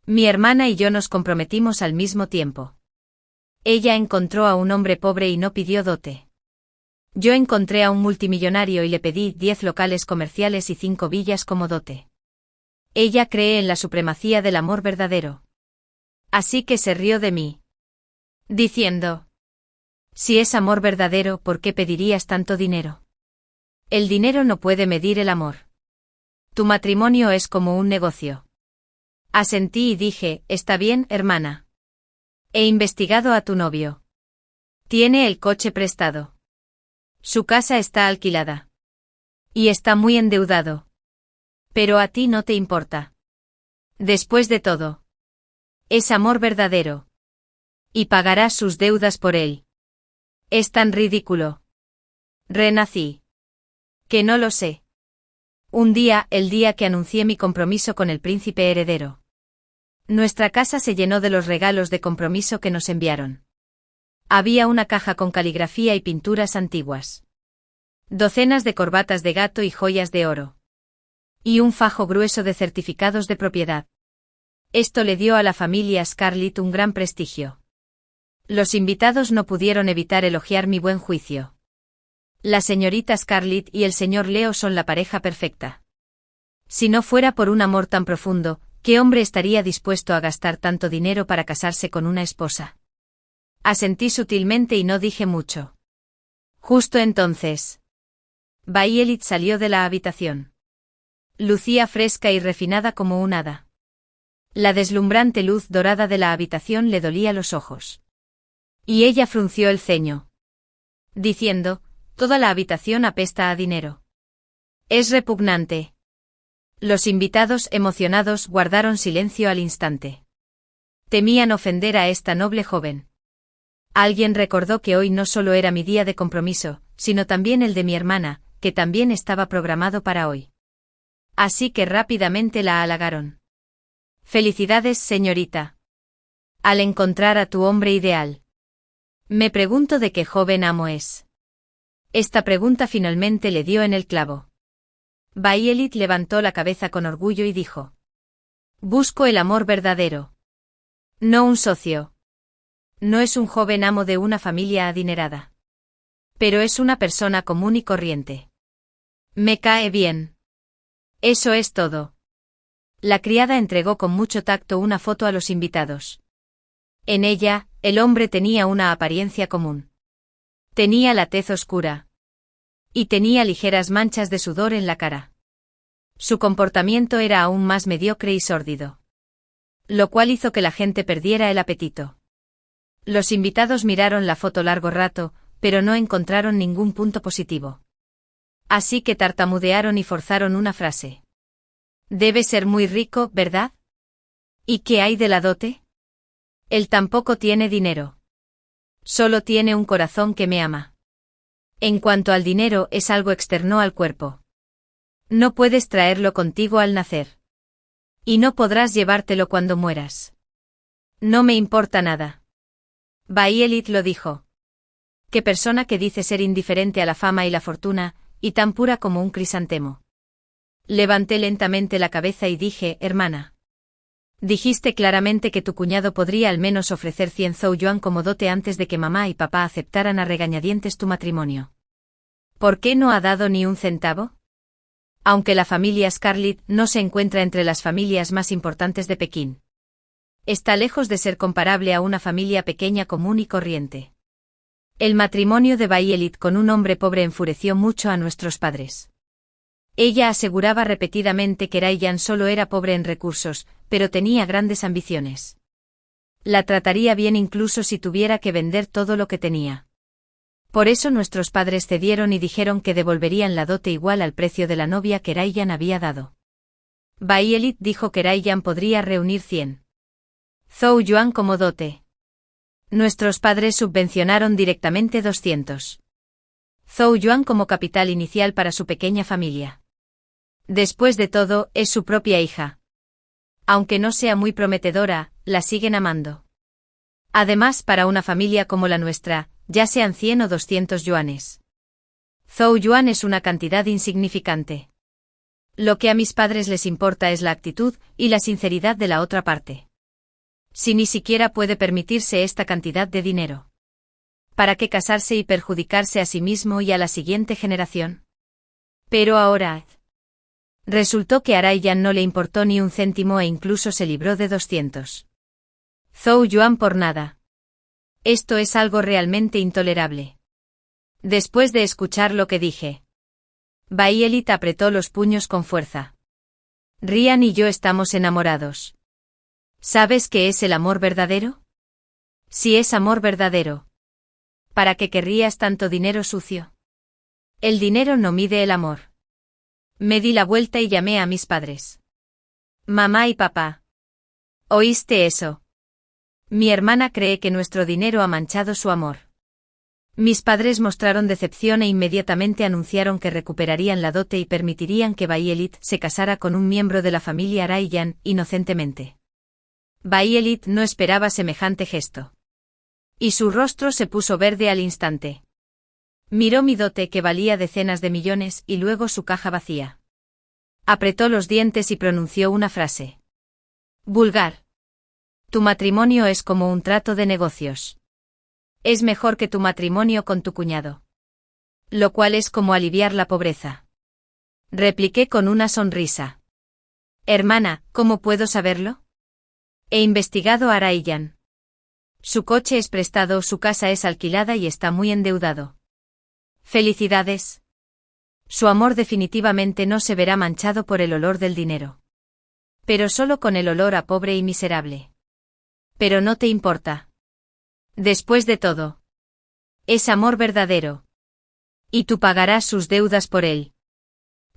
Mi hermana y yo nos comprometimos al mismo tiempo. Ella encontró a un hombre pobre y no pidió dote. Yo encontré a un multimillonario y le pedí 10 locales comerciales y 5 villas como dote. Ella cree en la supremacía del amor verdadero. Así que se rió de mí, diciendo: si es amor verdadero, ¿por qué pedirías tanto dinero? El dinero no puede medir el amor. Tu matrimonio es como un negocio. Asentí y dije: está bien, hermana. He investigado a tu novio. Tiene el coche prestado. Su casa está alquilada. Y está muy endeudado. Pero a ti no te importa. Después de todo, es amor verdadero. Y pagarás sus deudas por él. Es tan ridículo. Renací. Que no lo sé. Un día, el día que anuncié mi compromiso con el príncipe heredero. Nuestra casa se llenó de los regalos de compromiso que nos enviaron. Había una caja con caligrafía y pinturas antiguas. Docenas de corbatas de gato y joyas de oro. Y un fajo grueso de certificados de propiedad. Esto le dio a la familia Scarlett un gran prestigio. Los invitados no pudieron evitar elogiar mi buen juicio. La señorita Scarlett y el señor Leo son la pareja perfecta. Si no fuera por un amor tan profundo, ¿qué hombre estaría dispuesto a gastar tanto dinero para casarse con una esposa? Asentí sutilmente y no dije mucho. Justo entonces, Violet salió de la habitación. Lucía fresca y refinada como un hada. La deslumbrante luz dorada de la habitación le dolía los ojos. Y ella frunció el ceño, diciendo: toda la habitación apesta a dinero. Es repugnante. Los invitados, emocionados, guardaron silencio al instante. Temían ofender a esta noble joven. Alguien recordó que hoy no solo era mi día de compromiso, sino también el de mi hermana, que también estaba programado para hoy. Así que rápidamente la halagaron. Felicidades, señorita. Al encontrar a tu hombre ideal. Me pregunto de qué joven amo es. Esta pregunta finalmente le dio en el clavo. Violet levantó la cabeza con orgullo y dijo: busco el amor verdadero. No un socio. No es un joven amo de una familia adinerada. Pero es una persona común y corriente. Me cae bien. Eso es todo. La criada entregó con mucho tacto una foto a los invitados. En ella, el hombre tenía una apariencia común. Tenía la tez oscura. Y tenía ligeras manchas de sudor en la cara. Su comportamiento era aún más mediocre y sórdido. Lo cual hizo que la gente perdiera el apetito. Los invitados miraron la foto largo rato, pero no encontraron ningún punto positivo. Así que tartamudearon y forzaron una frase. Debe ser muy rico, ¿verdad? ¿Y qué hay de la dote? Él tampoco tiene dinero. Solo tiene un corazón que me ama. En cuanto al dinero, es algo externo al cuerpo. No puedes traerlo contigo al nacer. Y no podrás llevártelo cuando mueras. No me importa nada. Violet lo dijo. Qué persona que dice ser indiferente a la fama y la fortuna, y tan pura como un crisantemo. Levanté lentamente la cabeza y dije: hermana. Dijiste claramente que tu cuñado podría al menos ofrecer 100 zhou yuan como dote antes de que mamá y papá aceptaran a regañadientes tu matrimonio. ¿Por qué no ha dado ni un centavo? Aunque la familia Scarlett no se encuentra entre las familias más importantes de Pekín. Está lejos de ser comparable a una familia pequeña común y corriente. El matrimonio de Violet con un hombre pobre enfureció mucho a nuestros padres. Ella aseguraba repetidamente que Ryan solo era pobre en recursos, pero tenía grandes ambiciones. La trataría bien incluso si tuviera que vender todo lo que tenía. Por eso nuestros padres cedieron y dijeron que devolverían la dote igual al precio de la novia que Ryan había dado. Violet dijo que Ryan podría reunir 100 zhou yuan como dote. Nuestros padres subvencionaron directamente 200 zhou yuan como capital inicial para su pequeña familia. Después de todo, es su propia hija. Aunque no sea muy prometedora, la siguen amando. Además, para una familia como la nuestra, ya sean 100 o 200 yuanes. Zhou yuan es una cantidad insignificante. Lo que a mis padres les importa es la actitud y la sinceridad de la otra parte. Si ni siquiera puede permitirse esta cantidad de dinero. ¿Para qué casarse y perjudicarse a sí mismo y a la siguiente generación? Pero ahora... Resultó que a Ryan no le importó ni un céntimo e incluso se libró de 200 Zhou yuan por nada. Esto es algo realmente intolerable. Después de escuchar lo que dije, Bayelit apretó los puños con fuerza. Ryan y yo estamos enamorados. ¿Sabes qué es el amor verdadero? Si es amor verdadero, ¿para qué querrías tanto dinero sucio? El dinero no mide el amor. Me di la vuelta y llamé a mis padres. Mamá y papá. ¿Oíste eso? Mi hermana cree que nuestro dinero ha manchado su amor. Mis padres mostraron decepción e inmediatamente anunciaron que recuperarían la dote y permitirían que Bayelit se casara con un miembro de la familia Ryan, inocentemente. Bayelit no esperaba semejante gesto. Y su rostro se puso verde al instante. Miró mi dote que valía decenas de millones y luego su caja vacía. Apretó los dientes y pronunció una frase. Vulgar. Tu matrimonio es como un trato de negocios. Es mejor que tu matrimonio con tu cuñado. Lo cual es como aliviar la pobreza. Repliqué con una sonrisa. Hermana, ¿cómo puedo saberlo? He investigado a Ryan. Su coche es prestado, su casa es alquilada y está muy endeudado. Felicidades. Su amor definitivamente no se verá manchado por el olor del dinero. Pero solo con el olor a pobre y miserable. Pero no te importa. Después de todo. Es amor verdadero. Y tú pagarás sus deudas por él.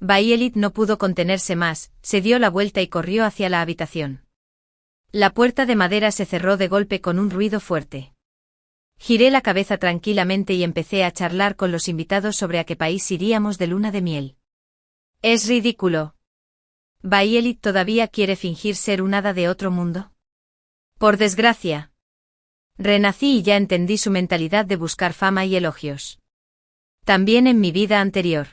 Bayelit no pudo contenerse más, se dio la vuelta y corrió hacia la habitación. La puerta de madera se cerró de golpe con un ruido fuerte. Giré la cabeza tranquilamente y empecé a charlar con los invitados sobre a qué país iríamos de luna de miel. Es ridículo. ¿Bayelit todavía quiere fingir ser un hada de otro mundo? Por desgracia. Renací y ya entendí su mentalidad de buscar fama y elogios. También en mi vida anterior.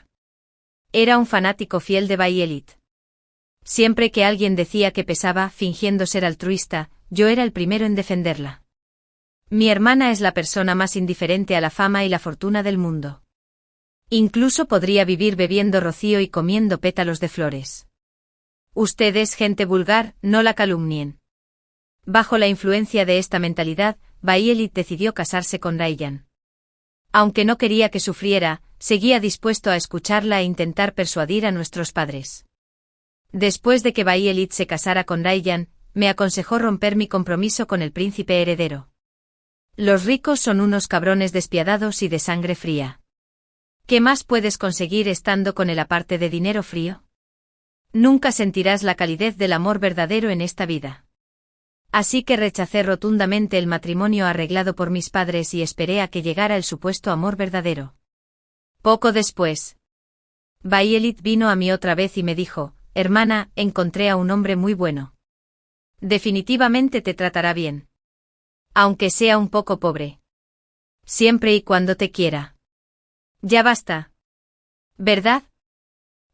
Era un fanático fiel de Bayelit. Siempre que alguien decía que pesaba, fingiendo ser altruista, yo era el primero en defenderla. Mi hermana es la persona más indiferente a la fama y la fortuna del mundo. Incluso podría vivir bebiendo rocío y comiendo pétalos de flores. Ustedes, gente vulgar, no la calumnien. Bajo la influencia de esta mentalidad, Bayelit decidió casarse con Ryan. Aunque no quería que sufriera, seguía dispuesto a escucharla e intentar persuadir a nuestros padres. Después de que Bayelit se casara con Ryan, me aconsejó romper mi compromiso con el príncipe heredero. Los ricos son unos cabrones despiadados y de sangre fría. ¿Qué más puedes conseguir estando con el aparte de dinero frío? Nunca sentirás la calidez del amor verdadero en esta vida. Así que rechacé rotundamente el matrimonio arreglado por mis padres y esperé a que llegara el supuesto amor verdadero. Poco después, Bayelit vino a mí otra vez y me dijo, hermana, encontré a un hombre muy bueno. Definitivamente te tratará bien. Aunque sea un poco pobre. Siempre y cuando te quiera. Ya basta. ¿Verdad?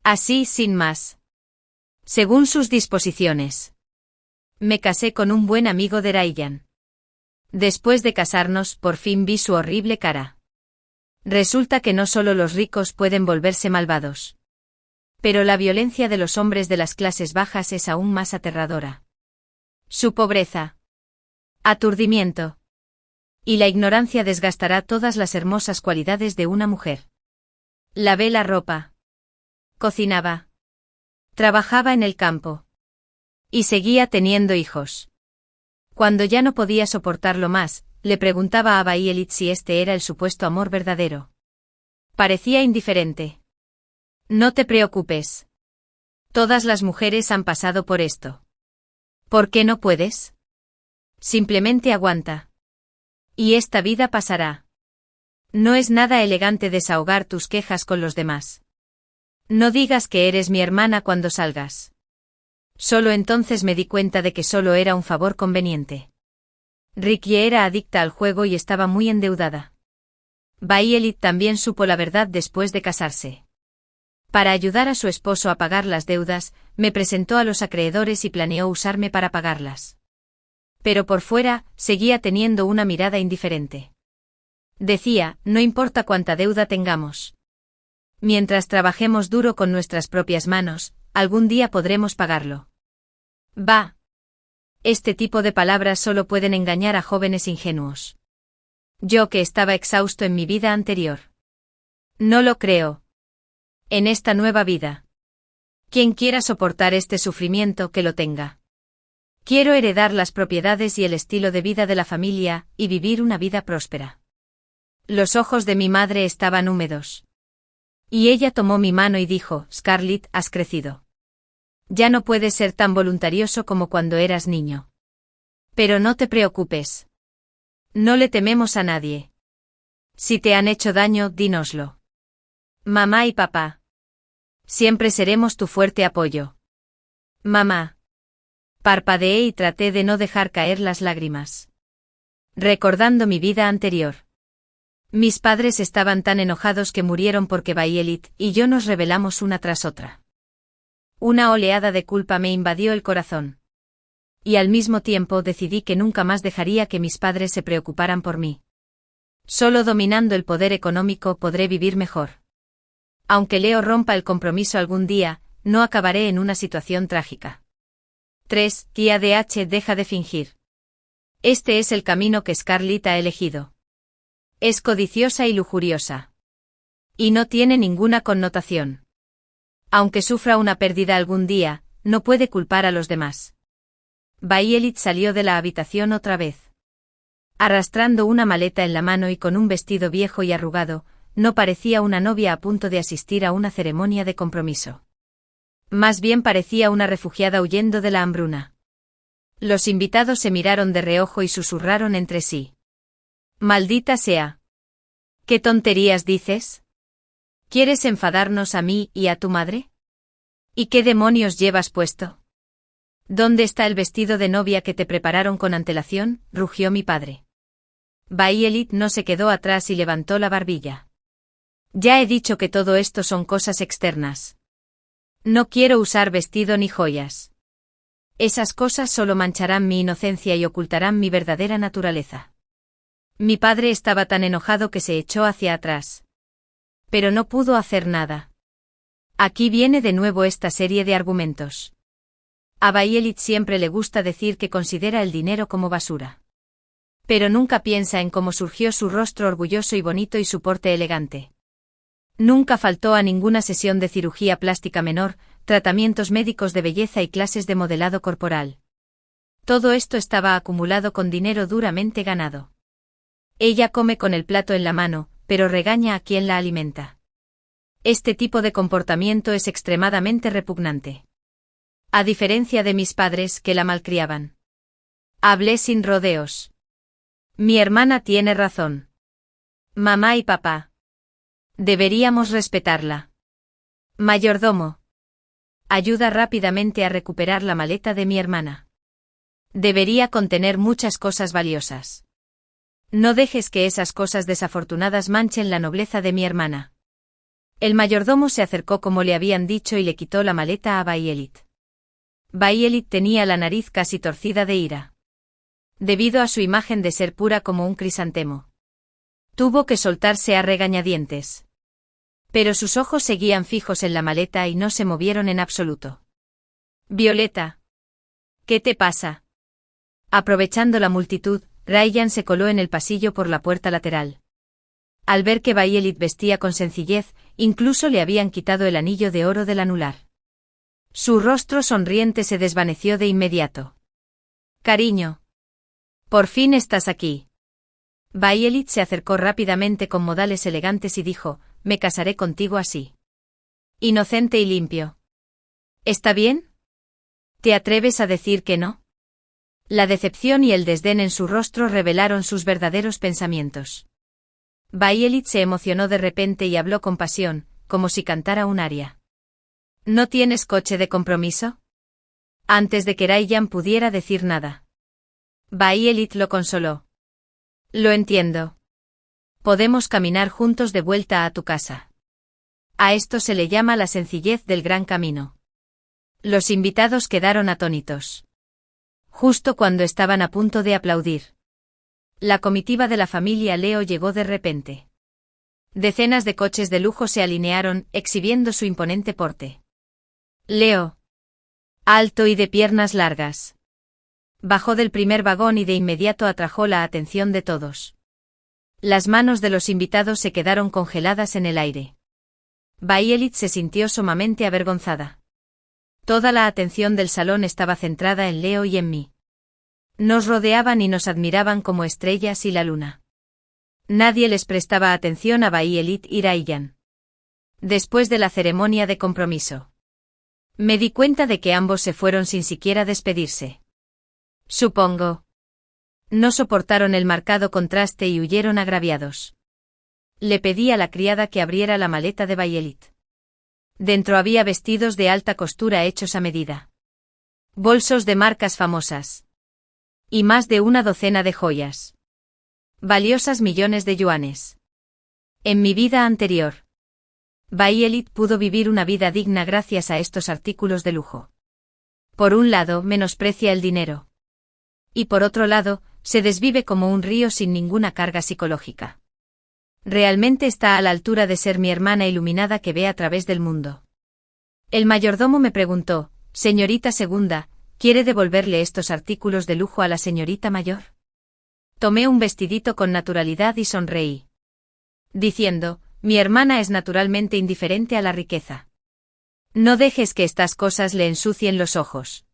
Así sin más. Según sus disposiciones. Me casé con un buen amigo de Ryan. Después de casarnos, por fin vi su horrible cara. Resulta que no solo los ricos pueden volverse malvados. Pero la violencia de los hombres de las clases bajas es aún más aterradora. Su pobreza. Aturdimiento. Y la ignorancia desgastará todas las hermosas cualidades de una mujer. Lavé la ropa. Cocinaba. Trabajaba en el campo. Y seguía teniendo hijos. Cuando ya no podía soportarlo más, le preguntaba a Bayelit si este era el supuesto amor verdadero. Parecía indiferente. No te preocupes. Todas las mujeres han pasado por esto. ¿Por qué no puedes? Simplemente aguanta. Y esta vida pasará. No es nada elegante desahogar tus quejas con los demás. No digas que eres mi hermana cuando salgas. Solo entonces me di cuenta de que solo era un favor conveniente. Ricky era adicta al juego y estaba muy endeudada. Bayelit también supo la verdad después de casarse. Para ayudar a su esposo a pagar las deudas, me presentó a los acreedores y planeó usarme para pagarlas. Pero por fuera, seguía teniendo una mirada indiferente. Decía, no importa cuánta deuda tengamos. Mientras trabajemos duro con nuestras propias manos, algún día podremos pagarlo. Bah. Este tipo de palabras solo pueden engañar a jóvenes ingenuos. Yo que estaba exhausto en mi vida anterior. No lo creo. En esta nueva vida. Quien quiera soportar este sufrimiento que lo tenga. Quiero heredar las propiedades y el estilo de vida de la familia, y vivir una vida próspera. Los ojos de mi madre estaban húmedos. Y ella tomó mi mano y dijo, Scarlett, has crecido. Ya no puedes ser tan voluntarioso como cuando eras niño. Pero no te preocupes. No le tememos a nadie. Si te han hecho daño, dínoslo. Mamá y papá. Siempre seremos tu fuerte apoyo. Mamá. Parpadeé y traté de no dejar caer las lágrimas. Recordando mi vida anterior. Mis padres estaban tan enojados que murieron porque Violet y yo nos rebelamos una tras otra. Una oleada de culpa me invadió el corazón. Y al mismo tiempo decidí que nunca más dejaría que mis padres se preocuparan por mí. Solo dominando el poder económico podré vivir mejor. Aunque Leo rompa el compromiso algún día, no acabaré en una situación trágica. 3. Tía DH deja de fingir. Este es el camino que Scarlett ha elegido. Es codiciosa y lujuriosa. Y no tiene ninguna connotación. Aunque sufra una pérdida algún día, no puede culpar a los demás. Violet salió de la habitación otra vez. Arrastrando una maleta en la mano y con un vestido viejo y arrugado, no parecía una novia a punto de asistir a una ceremonia de compromiso. Más bien parecía una refugiada huyendo de la hambruna. Los invitados se miraron de reojo y susurraron entre sí. Maldita sea. ¿Qué tonterías dices? ¿Quieres enfadarnos a mí y a tu madre? ¿Y qué demonios llevas puesto? ¿Dónde está el vestido de novia que te prepararon con antelación?, rugió mi padre. Violet no se quedó atrás y levantó la barbilla. Ya he dicho que todo esto son cosas externas. No quiero usar vestido ni joyas. Esas cosas solo mancharán mi inocencia y ocultarán mi verdadera naturaleza. Mi padre estaba tan enojado que se echó hacia atrás. Pero no pudo hacer nada. Aquí viene de nuevo esta serie de argumentos. A Violet siempre le gusta decir que considera el dinero como basura. Pero nunca piensa en cómo surgió su rostro orgulloso y bonito y su porte elegante. Nunca faltó a ninguna sesión de cirugía plástica menor, tratamientos médicos de belleza y clases de modelado corporal. Todo esto estaba acumulado con dinero duramente ganado. Ella come con el plato en la mano, pero regaña a quien la alimenta. Este tipo de comportamiento es extremadamente repugnante. A diferencia de mis padres que la malcriaban. Hablé sin rodeos. Mi hermana tiene razón. Mamá y papá. Deberíamos respetarla. Mayordomo. Ayuda rápidamente a recuperar la maleta de mi hermana. Debería contener muchas cosas valiosas. No dejes que esas cosas desafortunadas manchen la nobleza de mi hermana. El mayordomo se acercó como le habían dicho y le quitó la maleta a Violet. Violet tenía la nariz casi torcida de ira. Debido a su imagen de ser pura como un crisantemo. Tuvo que soltarse a regañadientes. Pero sus ojos seguían fijos en la maleta y no se movieron en absoluto. Violeta. ¿Qué te pasa? Aprovechando la multitud, Ryan se coló en el pasillo por la puerta lateral. Al ver que Violet vestía con sencillez, incluso le habían quitado el anillo de oro del anular. Su rostro sonriente se desvaneció de inmediato. Cariño. Por fin estás aquí. Violet se acercó rápidamente con modales elegantes y dijo, me casaré contigo así. Inocente y limpio. ¿Está bien? ¿Te atreves a decir que no? La decepción y el desdén en su rostro revelaron sus verdaderos pensamientos. Violet se emocionó de repente y habló con pasión, como si cantara un aria. ¿No tienes coche de compromiso? Antes de que Ryan pudiera decir nada. Violet lo consoló. Lo entiendo. Podemos caminar juntos de vuelta a tu casa. A esto se le llama la sencillez del gran camino. Los invitados quedaron atónitos. justo cuando estaban a punto de aplaudir. La comitiva de la familia Leo llegó de repente. Decenas de coches de lujo se alinearon, exhibiendo su imponente porte. Leo, alto y de piernas largas, bajó del primer vagón y de inmediato atrajo la atención de todos. Las manos de los invitados se quedaron congeladas en el aire. Bayelit se sintió sumamente avergonzada. Toda la atención del salón estaba centrada en Leo y en mí. Nos rodeaban y nos admiraban como estrellas y la luna. Nadie les prestaba atención a Bayelit y Rayyan. Después de la ceremonia de compromiso, me di cuenta de que ambos se fueron sin siquiera despedirse. Supongo. No soportaron el marcado contraste y huyeron agraviados. Le pedí a la criada que abriera la maleta de Bayelit. Dentro había vestidos de alta costura hechos a medida. Bolsos de marcas famosas. Y más de una docena de joyas. Valiosas millones de yuanes. En mi vida anterior, Bayelit pudo vivir una vida digna gracias a estos artículos de lujo. Por un lado, menosprecia el dinero. Y por otro lado, se desvive como un río sin ninguna carga psicológica. Realmente está a la altura de ser mi hermana iluminada que ve a través del mundo. El mayordomo me preguntó, señorita segunda, ¿quiere devolverle estos artículos de lujo a la señorita mayor? Tomé un vestidito con naturalidad y sonreí. Diciendo, mi hermana es naturalmente indiferente a la riqueza. No dejes que estas cosas le ensucien los ojos.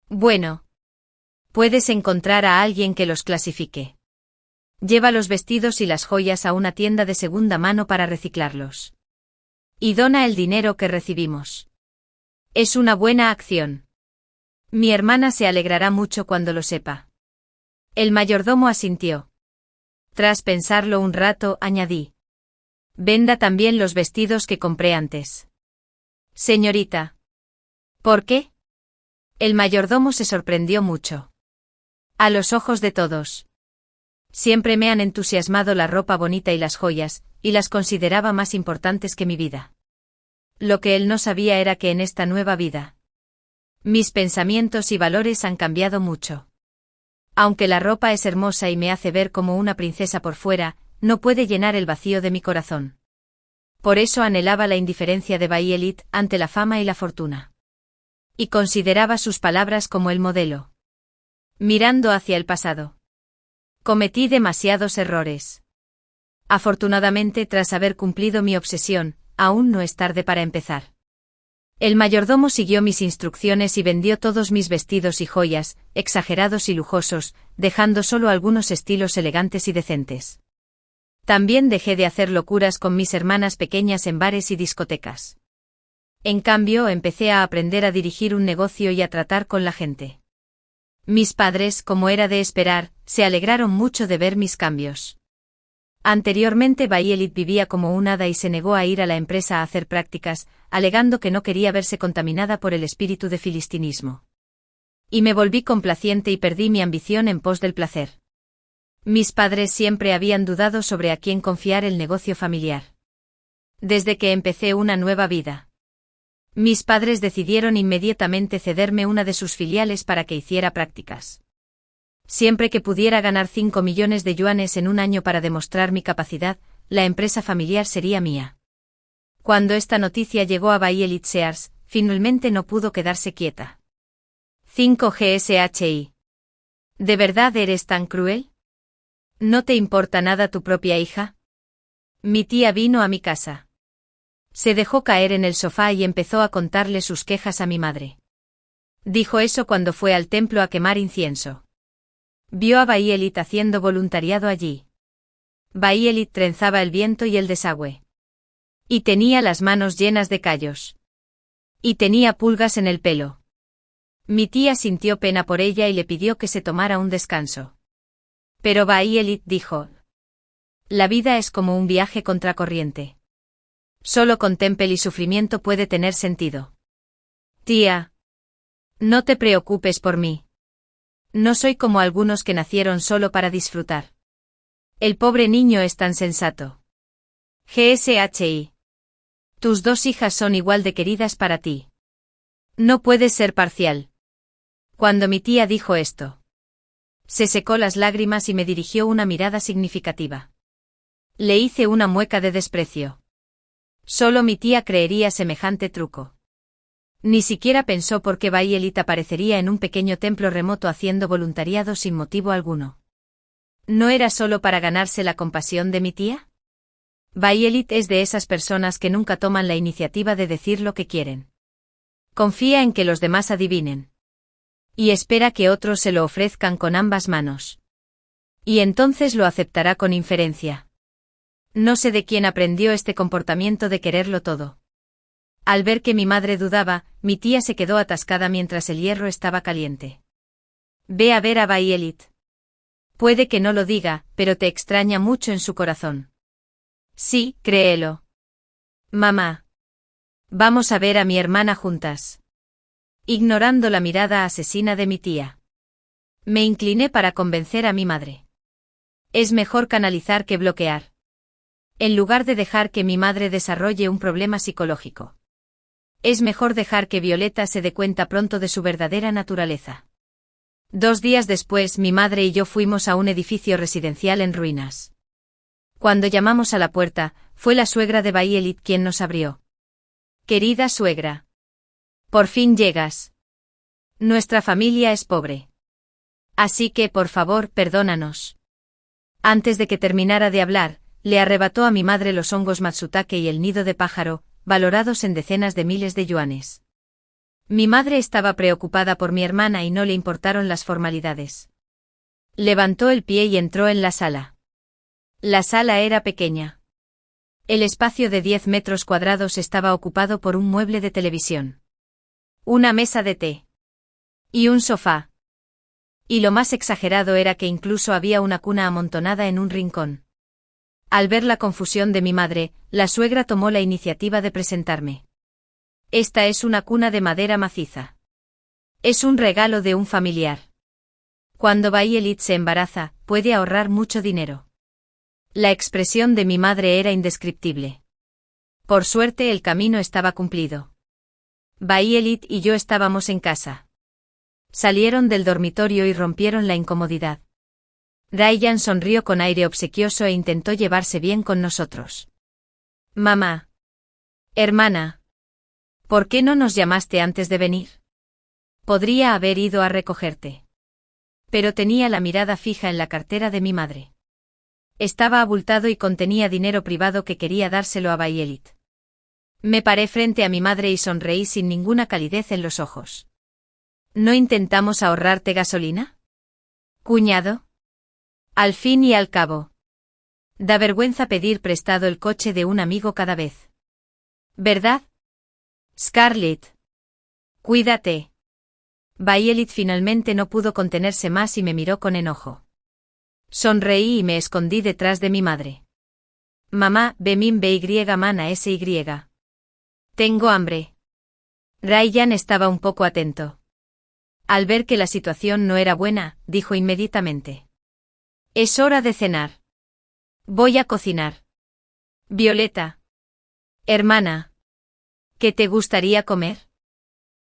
Bueno. Puedes encontrar a alguien que los clasifique. Lleva los vestidos y las joyas a una tienda de segunda mano para reciclarlos. Y dona el dinero que recibimos. Es una buena acción. Mi hermana se alegrará mucho cuando lo sepa. El mayordomo asintió. Tras pensarlo un rato, añadí. Venda también los vestidos que compré antes. Señorita. ¿Por qué? El mayordomo se sorprendió mucho. A los ojos de todos. Siempre me han entusiasmado la ropa bonita y las joyas, y las consideraba más importantes que mi vida. Lo que él no sabía era que en esta nueva vida, mis pensamientos y valores han cambiado mucho. Aunque la ropa es hermosa y me hace ver como una princesa por fuera, no puede llenar el vacío de mi corazón. Por eso anhelaba la indiferencia de Bayelit ante la fama y la fortuna. Y consideraba sus palabras como el modelo. Mirando hacia el pasado. Cometí demasiados errores. Afortunadamente, tras haber cumplido mi obsesión, aún no es tarde para empezar. El mayordomo siguió mis instrucciones y vendió todos mis vestidos y joyas, exagerados y lujosos, dejando solo algunos estilos elegantes y decentes. También dejé de hacer locuras con mis hermanas pequeñas en bares y discotecas. En cambio, empecé a aprender a dirigir un negocio y a tratar con la gente. Mis padres, como era de esperar, se alegraron mucho de ver mis cambios. Anteriormente Bayelit vivía como un hada y se negó a ir a la empresa a hacer prácticas, alegando que no quería verse contaminada por el espíritu de filistinismo. Y me volví complaciente y perdí mi ambición en pos del placer. Mis padres siempre habían dudado sobre a quién confiar el negocio familiar. Desde que empecé una nueva vida, mis padres decidieron inmediatamente cederme una de sus filiales para que hiciera prácticas. Siempre que pudiera ganar 5 millones de yuanes en un año para demostrar mi capacidad, la empresa familiar sería mía. Cuando esta noticia llegó a Bayelit Sears, finalmente no pudo quedarse quieta. 5 GSHI. ¿De verdad eres tan cruel? ¿No te importa nada tu propia hija? Mi tía vino a mi casa. Se dejó caer en el sofá y empezó a contarle sus quejas a mi madre. Dijo eso cuando fue al templo a quemar incienso. Vio a Bayelit haciendo voluntariado allí. Bayelit trenzaba el viento y el desagüe. Y tenía las manos llenas de callos. Y tenía pulgas en el pelo. Mi tía sintió pena por ella y le pidió que se tomara un descanso. Pero Bayelit dijo: la vida es como un viaje contracorriente. Solo con temple y sufrimiento puede tener sentido. Tía, no te preocupes por mí. No soy como algunos que nacieron solo para disfrutar. El pobre niño es tan sensato. GSHI. Tus 2 hijas son igual de queridas para ti. No puedes ser parcial. Cuando mi tía dijo esto, se secó las lágrimas y me dirigió una mirada significativa. Le hice una mueca de desprecio. Solo mi tía creería semejante truco. Ni siquiera pensó por qué Violet aparecería en un pequeño templo remoto haciendo voluntariado sin motivo alguno. ¿No era solo para ganarse la compasión de mi tía? Violet es de esas personas que nunca toman la iniciativa de decir lo que quieren. Confía en que los demás adivinen. Y espera que otros se lo ofrezcan con ambas manos. Y entonces lo aceptará con inferencia. No sé de quién aprendió este comportamiento de quererlo todo. Al ver que mi madre dudaba, mi tía se quedó atascada mientras el hierro estaba caliente. Ve a ver a Violet. Puede que no lo diga, pero te extraña mucho en su corazón. Sí, créelo. Mamá. Vamos a ver a mi hermana juntas. Ignorando la mirada asesina de mi tía. Me incliné para convencer a mi madre. Es mejor canalizar que bloquear. En lugar de dejar que mi madre desarrolle un problema psicológico. Es mejor dejar que Violeta se dé cuenta pronto de su verdadera naturaleza. 2 días después, mi madre y yo fuimos a un edificio residencial en ruinas. Cuando llamamos a la puerta, fue la suegra de Violet quien nos abrió. Querida suegra. Por fin llegas. Nuestra familia es pobre. Así que, por favor, perdónanos. Antes de que terminara de hablar, le arrebató a mi madre los hongos matsutake y el nido de pájaro, valorados en decenas de miles de yuanes. Mi madre estaba preocupada por mi hermana y no le importaron las formalidades. Levantó el pie y entró en la sala. La sala era pequeña. El espacio de 10 metros cuadrados estaba ocupado por un mueble de televisión. Una mesa de té. Y un sofá. Y lo más exagerado era que incluso había una cuna amontonada en un rincón. Al ver la confusión de mi madre, la suegra tomó la iniciativa de presentarme. Esta es una cuna de madera maciza. Es un regalo de un familiar. Cuando Violet se embaraza, puede ahorrar mucho dinero. La expresión de mi madre era indescriptible. Por suerte el camino estaba cumplido. Violet y yo estábamos en casa. Salieron del dormitorio y rompieron la incomodidad. Ryan sonrió con aire obsequioso e intentó llevarse bien con nosotros. Mamá. Hermana. ¿Por qué no nos llamaste antes de venir? Podría haber ido a recogerte. Pero tenía la mirada fija en la cartera de mi madre. Estaba abultado y contenía dinero privado que quería dárselo a Violet. Me paré frente a mi madre y sonreí sin ninguna calidez en los ojos. ¿No intentamos ahorrarte gasolina? Cuñado. Al fin y al cabo. Da vergüenza pedir prestado el coche de un amigo cada vez. ¿Verdad? Scarlett. Cuídate. Violet finalmente no pudo contenerse más y me miró con enojo. Sonreí y me escondí detrás de mi madre. Mamá, Bemin BY mana SY. Tengo hambre. Ryan estaba un poco atento. Al ver que la situación no era buena, dijo inmediatamente. Es hora de cenar. Voy a cocinar. Violeta. Hermana. ¿Qué te gustaría comer?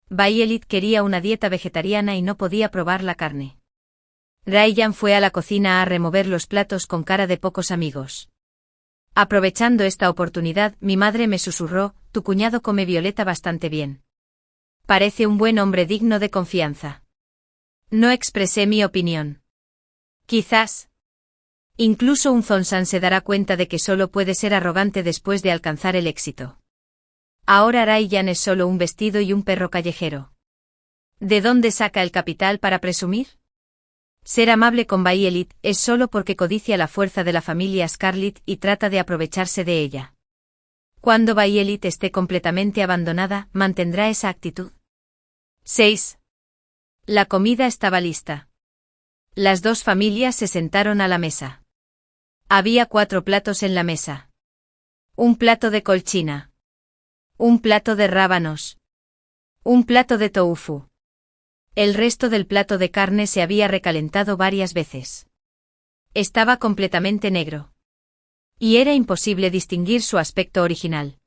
Violet quería una dieta vegetariana y no podía probar la carne. Ryan fue a la cocina a remover los platos con cara de pocos amigos. Aprovechando esta oportunidad, mi madre me susurró, tu cuñado come Violeta bastante bien. Parece un buen hombre digno de confianza. No expresé mi opinión. Quizás. Incluso un Zonsan se dará cuenta de que solo puede ser arrogante después de alcanzar el éxito. Ahora Ryan es solo un vestido y un perro callejero. ¿De dónde saca el capital para presumir? Ser amable con Violet es solo porque codicia la fuerza de la familia Scarlett y trata de aprovecharse de ella. Cuando Violet esté completamente abandonada, ¿mantendrá esa actitud? 6. La comida estaba lista. Las 2 familias se sentaron a la mesa. Había 4 platos en la mesa. Un plato de colchina. Un plato de rábanos. Un plato de tofu. El resto del plato de carne se había recalentado varias veces. Estaba completamente negro. Y era imposible distinguir su aspecto original.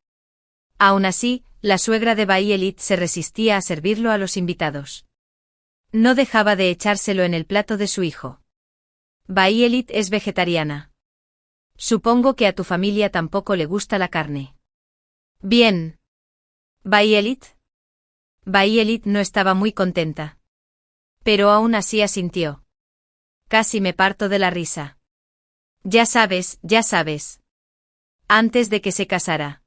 Aún así, la suegra de Violet se resistía a servirlo a los invitados. No dejaba de echárselo en el plato de su hijo. Violet es vegetariana. Supongo que a tu familia tampoco le gusta la carne. Bien. Violet. Violet no estaba muy contenta. Pero aún así asintió. Casi me parto de la risa. Ya sabes, ya sabes. Antes de que se casara.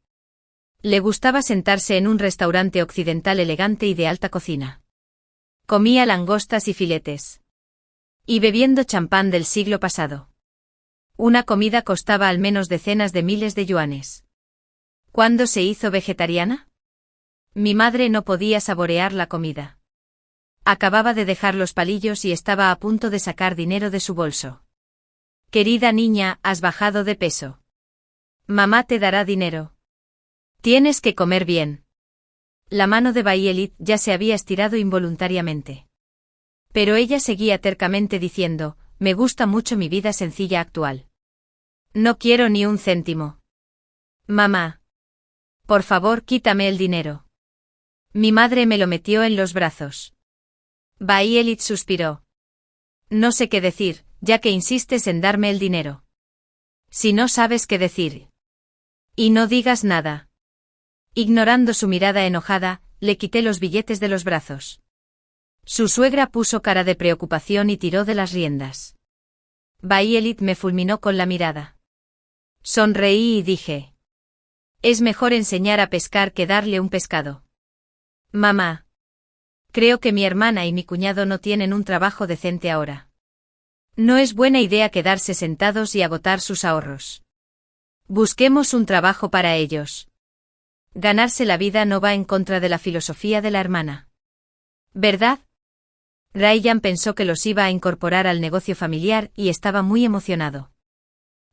Le gustaba sentarse en un restaurante occidental elegante y de alta cocina. Comía langostas y filetes. Y bebiendo champán del siglo pasado. Una comida costaba al menos decenas de miles de yuanes. ¿Cuándo se hizo vegetariana? Mi madre no podía saborear la comida. Acababa de dejar los palillos y estaba a punto de sacar dinero de su bolso. Querida niña, has bajado de peso. Mamá te dará dinero. Tienes que comer bien. La mano de Violet ya se había estirado involuntariamente. Pero ella seguía tercamente diciendo, me gusta mucho mi vida sencilla actual. No quiero ni un céntimo. Mamá. Por favor, quítame el dinero. Mi madre me lo metió en los brazos. Violet suspiró. No sé qué decir, ya que insistes en darme el dinero. Si no sabes qué decir. Y no digas nada. Ignorando su mirada enojada, le quité los billetes de los brazos. Su suegra puso cara de preocupación y tiró de las riendas. Violet me fulminó con la mirada. Sonreí y dije. Es mejor enseñar a pescar que darle un pescado. Mamá. Creo que mi hermana y mi cuñado no tienen un trabajo decente ahora. No es buena idea quedarse sentados y agotar sus ahorros. Busquemos un trabajo para ellos. Ganarse la vida no va en contra de la filosofía de la hermana. ¿Verdad? Ryan pensó que los iba a incorporar al negocio familiar y estaba muy emocionado.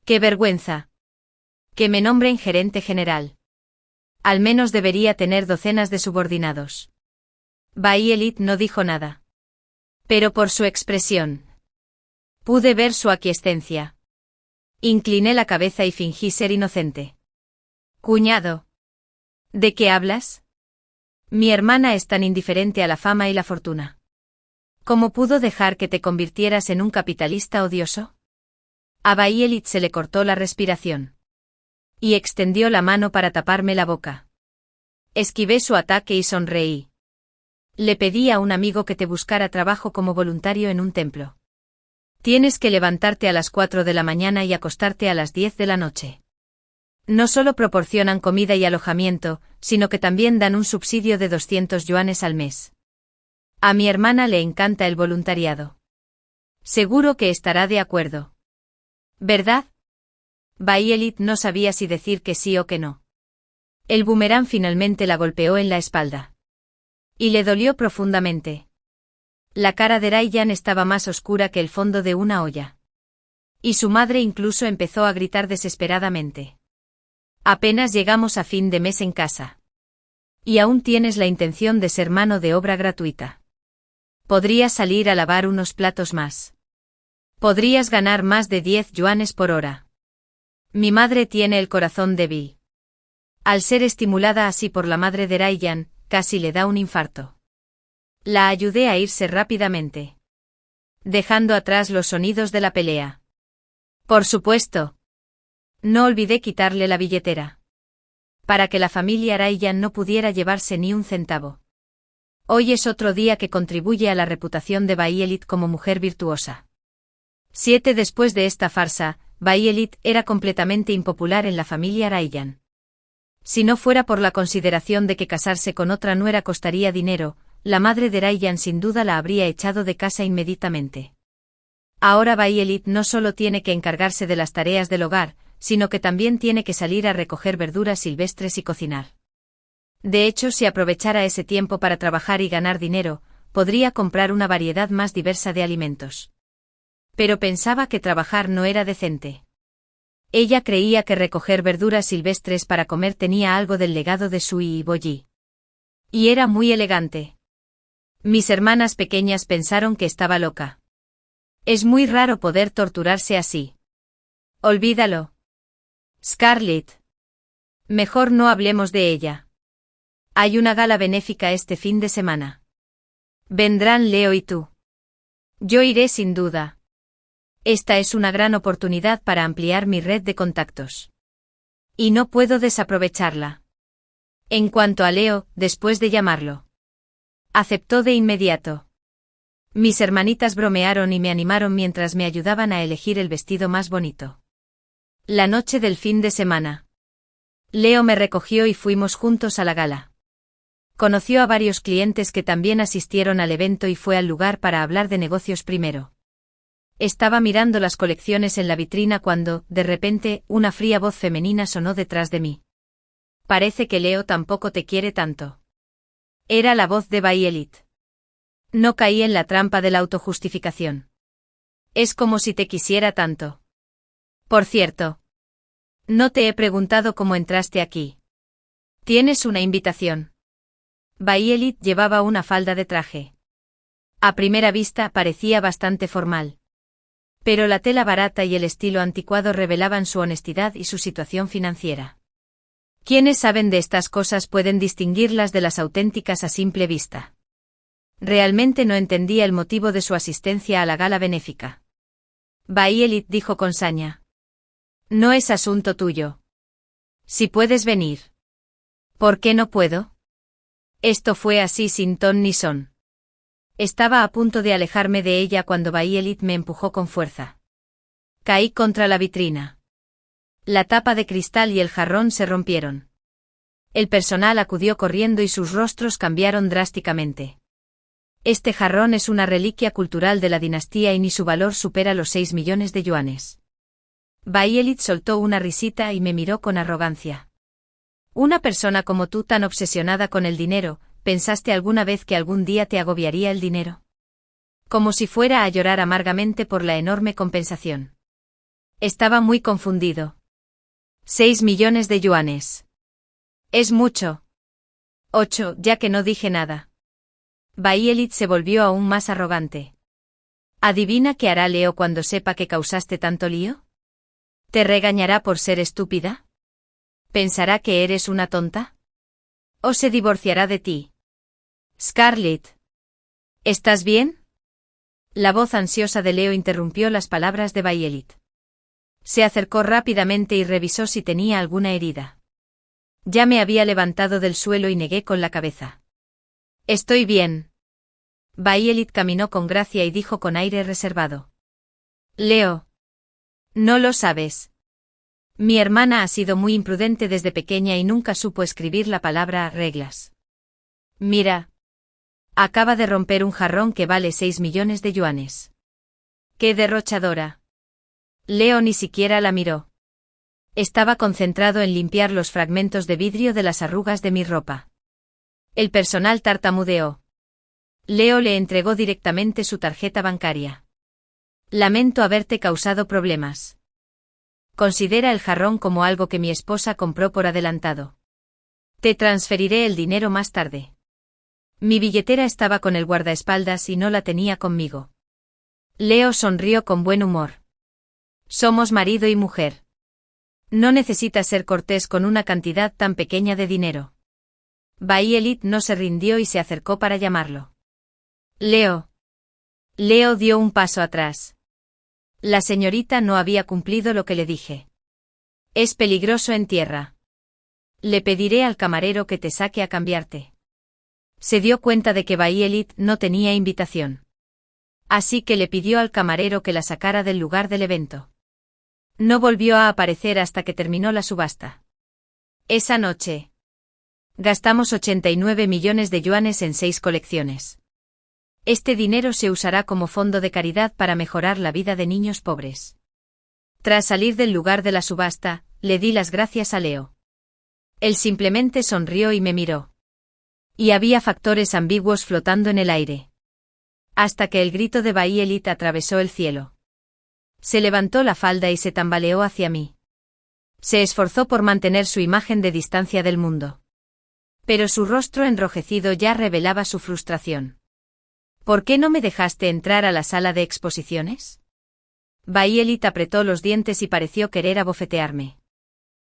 ¡Qué vergüenza! Que me nombren gerente general. Al menos debería tener docenas de subordinados. Violet no dijo nada. Pero por su expresión. Pude ver su aquiescencia. Incliné la cabeza y fingí ser inocente. Cuñado. ¿De qué hablas? Mi hermana es tan indiferente a la fama y la fortuna. ¿Cómo pudo dejar que te convirtieras en un capitalista odioso? A Violet se le cortó la respiración. Y extendió la mano para taparme la boca. Esquivé su ataque y sonreí. Le pedí a un amigo que te buscara trabajo como voluntario en un templo. Tienes que levantarte a las 4 de la mañana y acostarte a las 10 de la noche. No solo proporcionan comida y alojamiento, sino que también dan un subsidio de 200 yuanes al mes. A mi hermana le encanta el voluntariado. Seguro que estará de acuerdo. ¿Verdad? Violet no sabía si decir que sí o que no. El boomerang finalmente la golpeó en la espalda. Y le dolió profundamente. La cara de Ryan estaba más oscura que el fondo de una olla. Y su madre incluso empezó a gritar desesperadamente. Apenas llegamos a fin de mes en casa. Y aún tienes la intención de ser mano de obra gratuita. Podrías salir a lavar unos platos más. Podrías ganar más de 10 yuanes por hora. Mi madre tiene el corazón débil. Al ser estimulada así por la madre de Ryan, casi le da un infarto. La ayudé a irse rápidamente. Dejando atrás los sonidos de la pelea. Por supuesto. No olvidé quitarle la billetera. Para que la familia Ryan no pudiera llevarse ni un centavo. Hoy es otro día que contribuye a la reputación de Violet como mujer virtuosa. 7 Después de esta farsa, Violet era completamente impopular en la familia Ryan. Si no fuera por la consideración de que casarse con otra nuera costaría dinero, la madre de Ryan sin duda la habría echado de casa inmediatamente. Ahora Violet no solo tiene que encargarse de las tareas del hogar, sino que también tiene que salir a recoger verduras silvestres y cocinar. De hecho, si aprovechara ese tiempo para trabajar y ganar dinero, podría comprar una variedad más diversa de alimentos. Pero pensaba que trabajar no era decente. Ella creía que recoger verduras silvestres para comer tenía algo del legado de Sui y Boyi. Y era muy elegante. Mis hermanas pequeñas pensaron que estaba loca. Es muy raro poder torturarse así. Olvídalo. Scarlett. Mejor no hablemos de ella. Hay una gala benéfica este fin de semana. Vendrán Leo y tú. Yo iré sin duda. Esta es una gran oportunidad para ampliar mi red de contactos. Y no puedo desaprovecharla. En cuanto a Leo, después de llamarlo, aceptó de inmediato. Mis hermanitas bromearon y me animaron mientras me ayudaban a elegir el vestido más bonito. La noche del fin de semana. Leo me recogió y fuimos juntos a la gala. Conoció a varios clientes que también asistieron al evento y fue al lugar para hablar de negocios primero. Estaba mirando las colecciones en la vitrina cuando, de repente, una fría voz femenina sonó detrás de mí. Parece que Leo tampoco te quiere tanto. Era la voz de Violet. No caí en la trampa de la autojustificación. Es como si te quisiera tanto. Por cierto, no te he preguntado cómo entraste aquí. ¿Tienes una invitación? Violet llevaba una falda de traje. A primera vista parecía bastante formal. Pero la tela barata y el estilo anticuado revelaban su honestidad y su situación financiera. Quienes saben de estas cosas pueden distinguirlas de las auténticas a simple vista. Realmente no entendía el motivo de su asistencia a la gala benéfica. Violet dijo con saña. No es asunto tuyo. Si puedes venir. ¿Por qué no puedo? Esto fue así sin ton ni son. Estaba a punto de alejarme de ella cuando Violet me empujó con fuerza. Caí contra la vitrina. La tapa de cristal y el jarrón se rompieron. El personal acudió corriendo y sus rostros cambiaron drásticamente. Este jarrón es una reliquia cultural de la dinastía y ni su valor supera los 6 millones de yuanes. Violet soltó una risita y me miró con arrogancia. Una persona como tú tan obsesionada con el dinero, ¿pensaste alguna vez que algún día te agobiaría el dinero? Como si fuera a llorar amargamente por la enorme compensación. Estaba muy confundido. 6 millones de yuanes. Es mucho. 8, ya que no dije nada. Violet se volvió aún más arrogante. ¿Adivina qué hará Leo cuando sepa que causaste tanto lío? ¿Te regañará por ser estúpida? ¿Pensará que eres una tonta? ¿O se divorciará de ti? Scarlett. ¿Estás bien? La voz ansiosa de Leo interrumpió las palabras de Violet. Se acercó rápidamente y revisó si tenía alguna herida. Ya me había levantado del suelo y negué con la cabeza. Estoy bien. Violet caminó con gracia y dijo con aire reservado. Leo. No lo sabes. Mi hermana ha sido muy imprudente desde pequeña y nunca supo escribir la palabra reglas. Mira. Acaba de romper un jarrón que vale 6 millones de yuanes. ¡Qué derrochadora! Leo ni siquiera la miró. Estaba concentrado en limpiar los fragmentos de vidrio de las arrugas de mi ropa. El personal tartamudeó. Leo le entregó directamente su tarjeta bancaria. Lamento haberte causado problemas. Considera el jarrón como algo que mi esposa compró por adelantado. Te transferiré el dinero más tarde. Mi billetera estaba con el guardaespaldas y no la tenía conmigo. Leo sonrió con buen humor. Somos marido y mujer. No necesitas ser cortés con una cantidad tan pequeña de dinero. Violet no se rindió y se acercó para llamarlo. Leo. Leo dio un paso atrás. La señorita no había cumplido lo que le dije. Es peligroso en tierra. Le pediré al camarero que te saque a cambiarte. Se dio cuenta de que Violet no tenía invitación. Así que le pidió al camarero que la sacara del lugar del evento. No volvió a aparecer hasta que terminó la subasta. Esa noche. Gastamos 89 millones de yuanes en 6 colecciones. Este dinero se usará como fondo de caridad para mejorar la vida de niños pobres. Tras salir del lugar de la subasta, le di las gracias a Leo. Él simplemente sonrió y me miró. Y había factores ambiguos flotando en el aire. Hasta que el grito de Violet atravesó el cielo. Se levantó la falda y se tambaleó hacia mí. Se esforzó por mantener su imagen de distancia del mundo. Pero su rostro enrojecido ya revelaba su frustración. ¿Por qué no me dejaste entrar a la sala de exposiciones? Violet apretó los dientes y pareció querer abofetearme.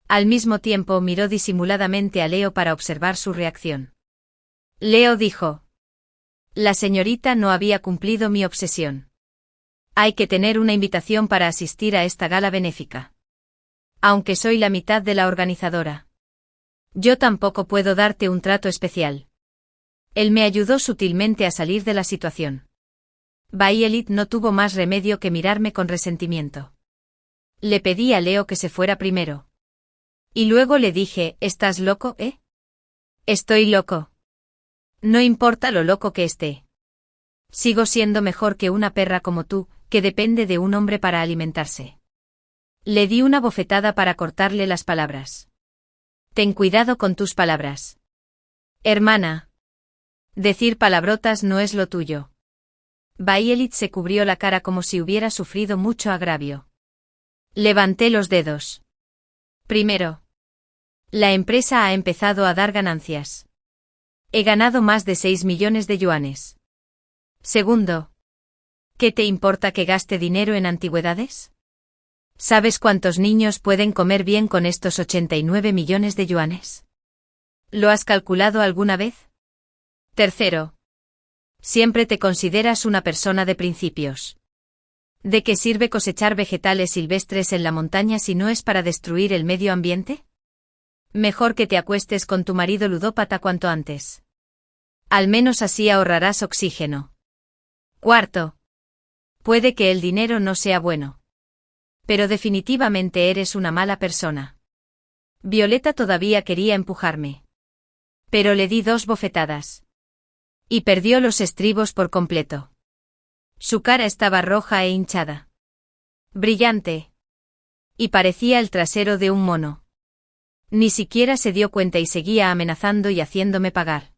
Al mismo tiempo miró disimuladamente a Leo para observar su reacción. Leo dijo. La señorita no había cumplido mi obsesión. Hay que tener una invitación para asistir a esta gala benéfica. Aunque soy la mitad de la organizadora. Yo tampoco puedo darte un trato especial. Él me ayudó sutilmente a salir de la situación. Violet no tuvo más remedio que mirarme con resentimiento. Le pedí a Leo que se fuera primero. Y luego le dije, ¿estás loco, eh? Estoy loco. No importa lo loco que esté. Sigo siendo mejor que una perra como tú, que depende de un hombre para alimentarse. Le di una bofetada para cortarle las palabras. Ten cuidado con tus palabras. Hermana. Decir palabrotas no es lo tuyo. Violet se cubrió la cara como si hubiera sufrido mucho agravio. Levanté los dedos. Primero. La empresa ha empezado a dar ganancias. He ganado más de 6 millones de yuanes. Segundo. ¿Qué te importa que gaste dinero en antigüedades? ¿Sabes cuántos niños pueden comer bien con estos 89 millones de yuanes? ¿Lo has calculado alguna vez? Tercero. Siempre te consideras una persona de principios. ¿De qué sirve cosechar vegetales silvestres en la montaña si no es para destruir el medio ambiente? Mejor que te acuestes con tu marido ludópata cuanto antes. Al menos así ahorrarás oxígeno. Cuarto. Puede que el dinero no sea bueno. Pero definitivamente eres una mala persona. Violeta todavía quería empujarme. Pero le di 2 bofetadas. Y perdió los estribos por completo. Su cara estaba roja e hinchada. Brillante. Y parecía el trasero de un mono. Ni siquiera se dio cuenta y seguía amenazando y haciéndome pagar.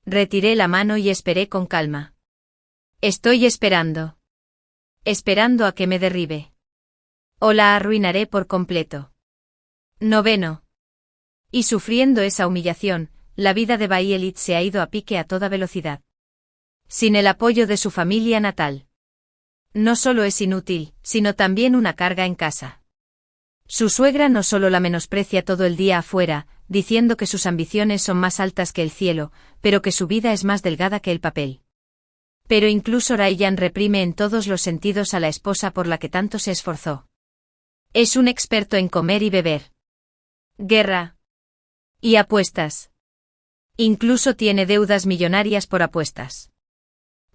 Retiré la mano y esperé con calma. Estoy esperando. Esperando a que me derribe. O la arruinaré por completo. Noveno. Y sufriendo esa humillación, la vida de Violet se ha ido a pique a toda velocidad. Sin el apoyo de su familia natal. No solo es inútil, sino también una carga en casa. Su suegra no solo la menosprecia todo el día afuera, diciendo que sus ambiciones son más altas que el cielo, pero que su vida es más delgada que el papel. Pero incluso Ryan reprime en todos los sentidos a la esposa por la que tanto se esforzó. Es un experto en comer y beber. Guerra. Y apuestas. Incluso tiene deudas millonarias por apuestas.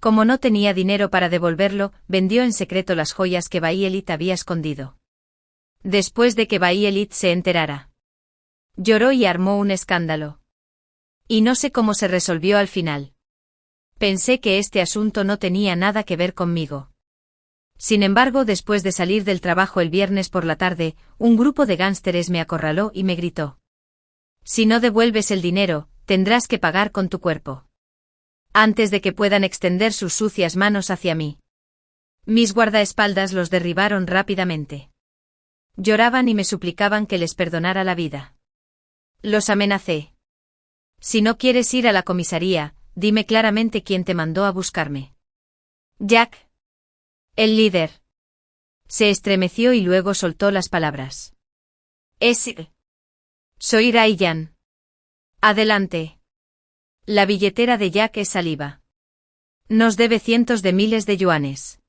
Como no tenía dinero para devolverlo, vendió en secreto las joyas que Violet había escondido. Después de que Violet se enterara. Lloró y armó un escándalo. Y no sé cómo se resolvió al final. Pensé que este asunto no tenía nada que ver conmigo. Sin embargo, después de salir del trabajo el viernes por la tarde, un grupo de gánsteres me acorraló y me gritó. Si no devuelves el dinero, tendrás que pagar con tu cuerpo. Antes de que puedan extender sus sucias manos hacia mí. Mis guardaespaldas los derribaron rápidamente. Lloraban y me suplicaban que les perdonara la vida. Los amenacé. Si no quieres ir a la comisaría, dime claramente quién te mandó a buscarme. Jack. El líder. Se estremeció y luego soltó las palabras. Soy Ryan. Adelante. La billetera de Jack es saliva. Nos debe cientos de miles de yuanes.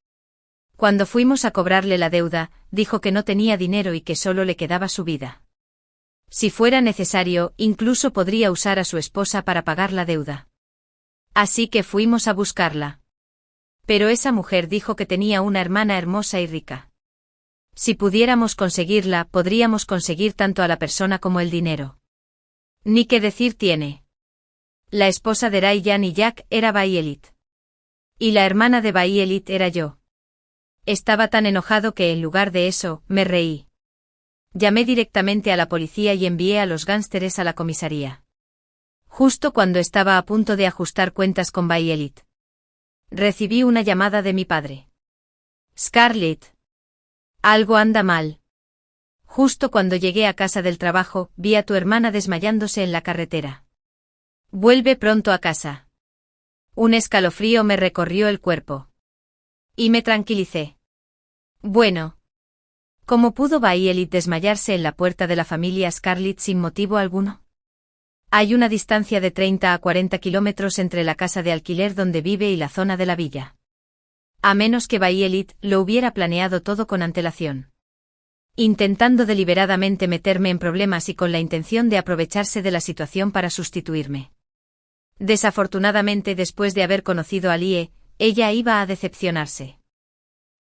Cuando fuimos a cobrarle la deuda, dijo que no tenía dinero y que solo le quedaba su vida. Si fuera necesario, incluso podría usar a su esposa para pagar la deuda. Así que fuimos a buscarla. Pero esa mujer dijo que tenía una hermana hermosa y rica. Si pudiéramos conseguirla, podríamos conseguir tanto a la persona como el dinero. Ni qué decir tiene. La esposa de Ryan y Jack era Violet. Y la hermana de Violet era yo. Estaba tan enojado que en lugar de eso, me reí. Llamé directamente a la policía y envié a los gánsteres a la comisaría. Justo cuando estaba a punto de ajustar cuentas con Violet. Recibí una llamada de mi padre. Scarlett. Algo anda mal. Justo cuando llegué a casa del trabajo, vi a tu hermana desmayándose en la carretera. Vuelve pronto a casa. Un escalofrío me recorrió el cuerpo. Y me tranquilicé. Bueno. ¿Cómo pudo Violet desmayarse en la puerta de la familia Scarlett sin motivo alguno? Hay una distancia de 30 a 40 kilómetros entre la casa de alquiler donde vive y la zona de la villa. A menos que Bayelit lo hubiera planeado todo con antelación. Intentando deliberadamente meterme en problemas y con la intención de aprovecharse de la situación para sustituirme. Desafortunadamente, después de haber conocido a Lie, ella iba a decepcionarse.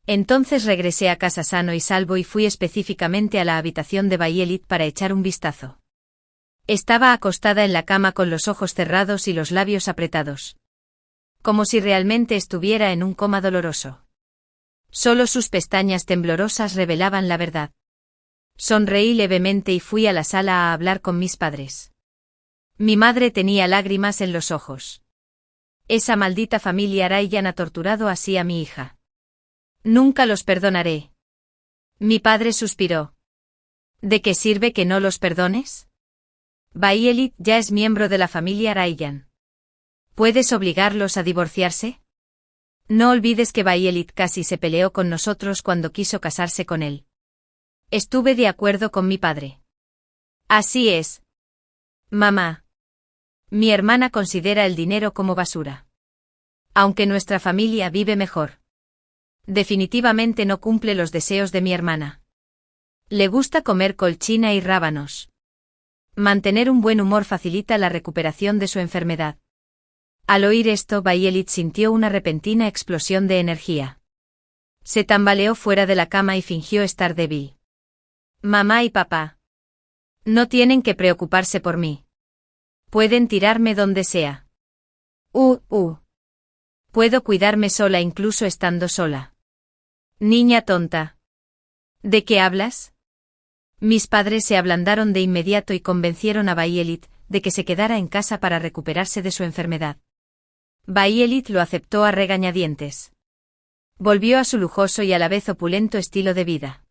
Entonces regresé a casa sano y salvo y fui específicamente a la habitación de Bayelit para echar un vistazo. Estaba acostada en la cama con los ojos cerrados y los labios apretados. Como si realmente estuviera en un coma doloroso. Solo sus pestañas temblorosas revelaban la verdad. Sonreí levemente y fui a la sala a hablar con mis padres. Mi madre tenía lágrimas en los ojos. Esa maldita familia Ryan ha torturado así a mi hija. Nunca los perdonaré. Mi padre suspiró. ¿De qué sirve que no los perdones? Bayelit ya es miembro de la familia Ryan. ¿Puedes obligarlos a divorciarse? No olvides que Bayelit casi se peleó con nosotros cuando quiso casarse con él. Estuve de acuerdo con mi padre. Así es. Mamá. Mi hermana considera el dinero como basura. Aunque nuestra familia vive mejor. Definitivamente no cumple los deseos de mi hermana. Le gusta comer colchina y rábanos. Mantener un buen humor facilita la recuperación de su enfermedad. Al oír esto, Bayelit sintió una repentina explosión de energía. Se tambaleó fuera de la cama y fingió estar débil. Mamá y papá. No tienen que preocuparse por mí. Pueden tirarme donde sea. Puedo cuidarme sola incluso estando sola. Niña tonta. ¿De qué hablas? Mis padres se ablandaron de inmediato y convencieron a Bayelit de que se quedara en casa para recuperarse de su enfermedad. Bayelit lo aceptó a regañadientes. Volvió a su lujoso y a la vez opulento estilo de vida.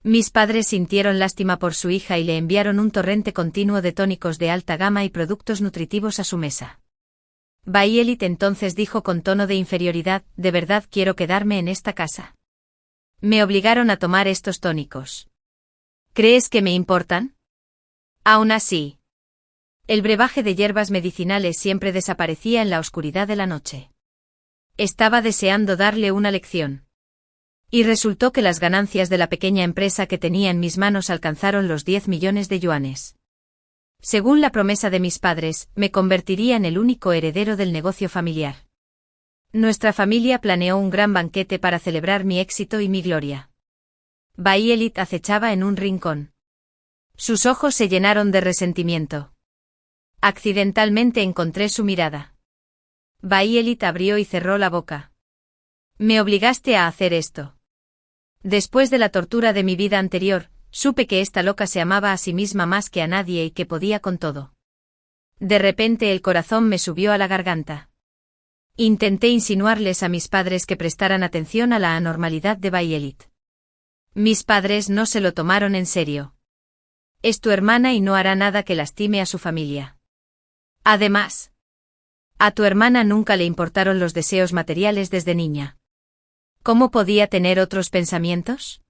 Mis padres sintieron lástima por su hija y le enviaron un torrente continuo de tónicos de alta gama y productos nutritivos a su mesa. Bayelit entonces dijo con tono de inferioridad: ¿de verdad quiero quedarme en esta casa? Me obligaron a tomar estos tónicos. ¿Crees que me importan? Aún así. El brebaje de hierbas medicinales siempre desaparecía en la oscuridad de la noche. Estaba deseando darle una lección. Y resultó que las ganancias de la pequeña empresa que tenía en mis manos alcanzaron los 10 millones de yuanes. Según la promesa de mis padres, me convertiría en el único heredero del negocio familiar. Nuestra familia planeó un gran banquete para celebrar mi éxito y mi gloria. Bayelit acechaba en un rincón. Sus ojos se llenaron de resentimiento. Accidentalmente encontré su mirada. Bayelit abrió y cerró la boca. Me obligaste a hacer esto. Después de la tortura de mi vida anterior, supe que esta loca se amaba a sí misma más que a nadie y que podía con todo. De repente el corazón me subió a la garganta. Intenté insinuarles a mis padres que prestaran atención a la anormalidad de Bayelit. Mis padres no se lo tomaron en serio. Es tu hermana y no hará nada que lastime a su familia. Además, a tu hermana nunca le importaron los deseos materiales desde niña. ¿Cómo podía tener otros pensamientos?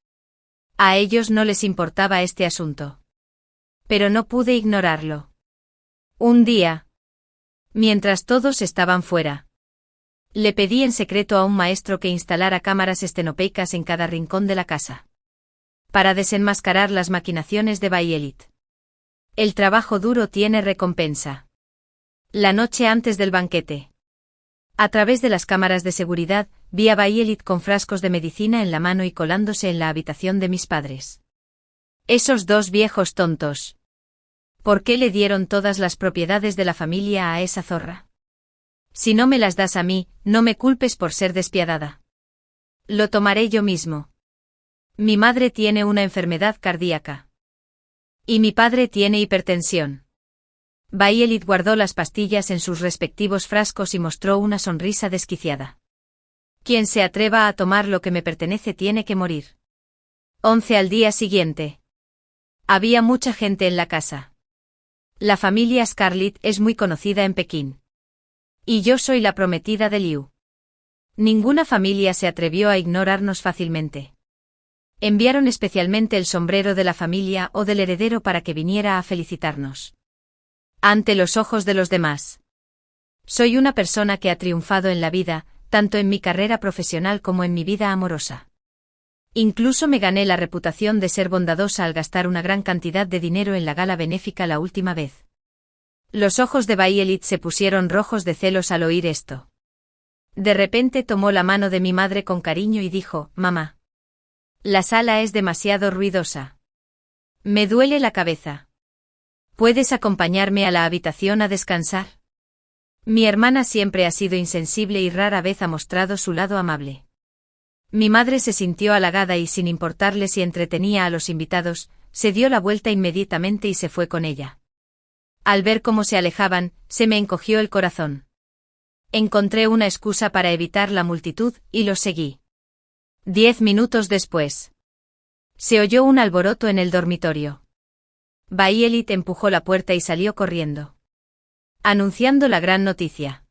A ellos no les importaba este asunto. Pero no pude ignorarlo. Un día, mientras todos estaban fuera, le pedí en secreto a un maestro que instalara cámaras estenopeicas en cada rincón de la casa. Para desenmascarar las maquinaciones de Bayelit. El trabajo duro tiene recompensa. La noche antes del banquete. A través de las cámaras de seguridad, vi a Bayelit con frascos de medicina en la mano y colándose en la habitación de mis padres. Esos dos viejos tontos. ¿Por qué le dieron todas las propiedades de la familia a esa zorra? Si no me las das a mí, no me culpes por ser despiadada. Lo tomaré yo mismo. Mi madre tiene una enfermedad cardíaca. Y mi padre tiene hipertensión. Bayelit guardó las pastillas en sus respectivos frascos y mostró una sonrisa desquiciada. Quien se atreva a tomar lo que me pertenece tiene que morir. 11 al día siguiente. Había mucha gente en la casa. La familia Scarlett es muy conocida en Pekín. Y yo soy la prometida de Liu. Ninguna familia se atrevió a ignorarnos fácilmente. Enviaron especialmente el sombrero de la familia o del heredero para que viniera a felicitarnos. ante los ojos de los demás. Soy una persona que ha triunfado en la vida, tanto en mi carrera profesional como en mi vida amorosa. Incluso me gané la reputación de ser bondadosa al gastar una gran cantidad de dinero en la gala benéfica la última vez. Los ojos de Violet se pusieron rojos de celos al oír esto. De repente tomó la mano de mi madre con cariño y dijo: «Mamá. La sala es demasiado ruidosa. Me duele la cabeza. ¿Puedes acompañarme a la habitación a descansar?». Mi hermana siempre ha sido insensible y rara vez ha mostrado su lado amable. Mi madre se sintió halagada y, sin importarle si entretenía a los invitados, se dio la vuelta inmediatamente y se fue con ella. Al ver cómo se alejaban, se me encogió el corazón. Encontré una excusa para evitar la multitud y los seguí. 10 minutos después. Se oyó un alboroto en el dormitorio. Violet empujó la puerta y salió corriendo, anunciando la gran noticia.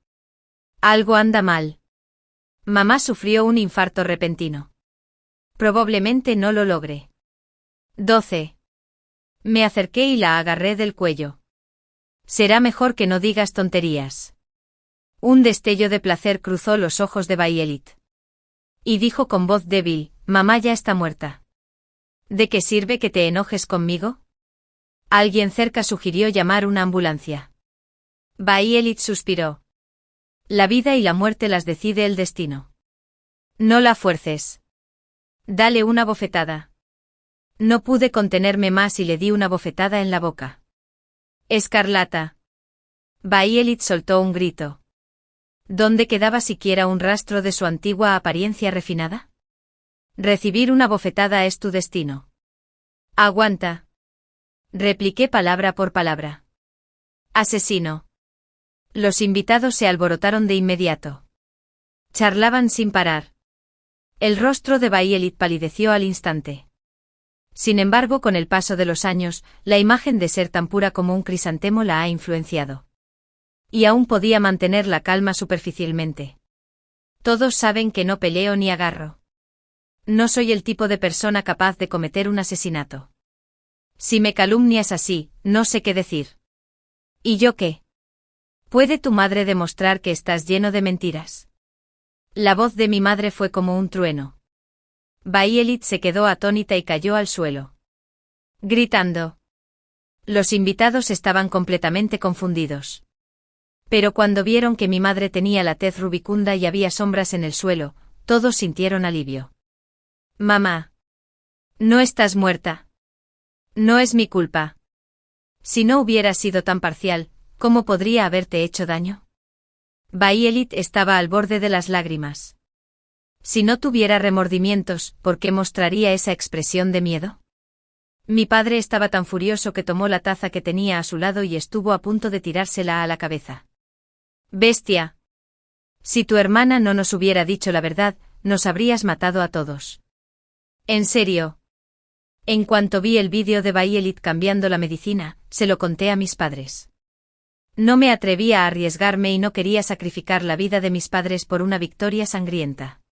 Algo anda mal. Mamá sufrió un infarto repentino. Probablemente no lo logre. 12. Me acerqué y la agarré del cuello. Será mejor que no digas tonterías. Un destello de placer cruzó los ojos de Violet. Y dijo con voz débil: «Mamá ya está muerta». ¿De qué sirve que te enojes conmigo? Alguien cerca sugirió llamar una ambulancia. Violet suspiró. La vida y la muerte las decide el destino. No la fuerces. Dale una bofetada. No pude contenerme más y le di una bofetada en la boca. Escarlata. Violet soltó un grito. ¿Dónde quedaba siquiera un rastro de su antigua apariencia refinada? Recibir una bofetada es tu destino. Aguanta. Repliqué palabra por palabra. Asesino. Los invitados se alborotaron de inmediato. Charlaban sin parar. El rostro de Violet palideció al instante. Sin embargo, con el paso de los años, la imagen de ser tan pura como un crisantemo la ha influenciado. Y aún podía mantener la calma superficialmente. Todos saben que no peleo ni agarro. No soy el tipo de persona capaz de cometer un asesinato. Si me calumnias así, no sé qué decir. ¿Y yo qué? ¿Puede tu madre demostrar que estás lleno de mentiras? La voz de mi madre fue como un trueno. Violet se quedó atónita y cayó al suelo, gritando. Los invitados estaban completamente confundidos. Pero cuando vieron que mi madre tenía la tez rubicunda y había sombras en el suelo, todos sintieron alivio. Mamá. No estás muerta. No es mi culpa. Si no hubiera sido tan parcial, ¿cómo podría haberte hecho daño? Violet estaba al borde de las lágrimas. Si no tuviera remordimientos, ¿por qué mostraría esa expresión de miedo? Mi padre estaba tan furioso que tomó la taza que tenía a su lado y estuvo a punto de tirársela a la cabeza. Bestia. Si tu hermana no nos hubiera dicho la verdad, nos habrías matado a todos. ¿En serio? En cuanto vi el vídeo de Violet cambiando la medicina, se lo conté a mis padres. No me atrevía a arriesgarme y no quería sacrificar la vida de mis padres por una victoria sangrienta.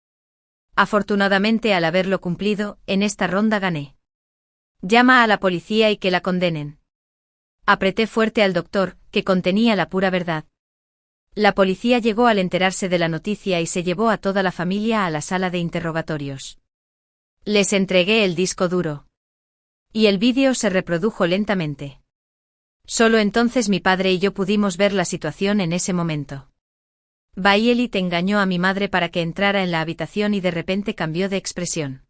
Afortunadamente, al haberlo cumplido, en esta ronda gané. Llama a la policía y que la condenen. Apreté fuerte al doctor, que contenía la pura verdad. La policía llegó al enterarse de la noticia y se llevó a toda la familia a la sala de interrogatorios. Les entregué el disco duro. Y el vídeo se reprodujo lentamente. Solo entonces mi padre y yo pudimos ver la situación en ese momento. Violet engañó a mi madre para que entrara en la habitación y de repente cambió de expresión.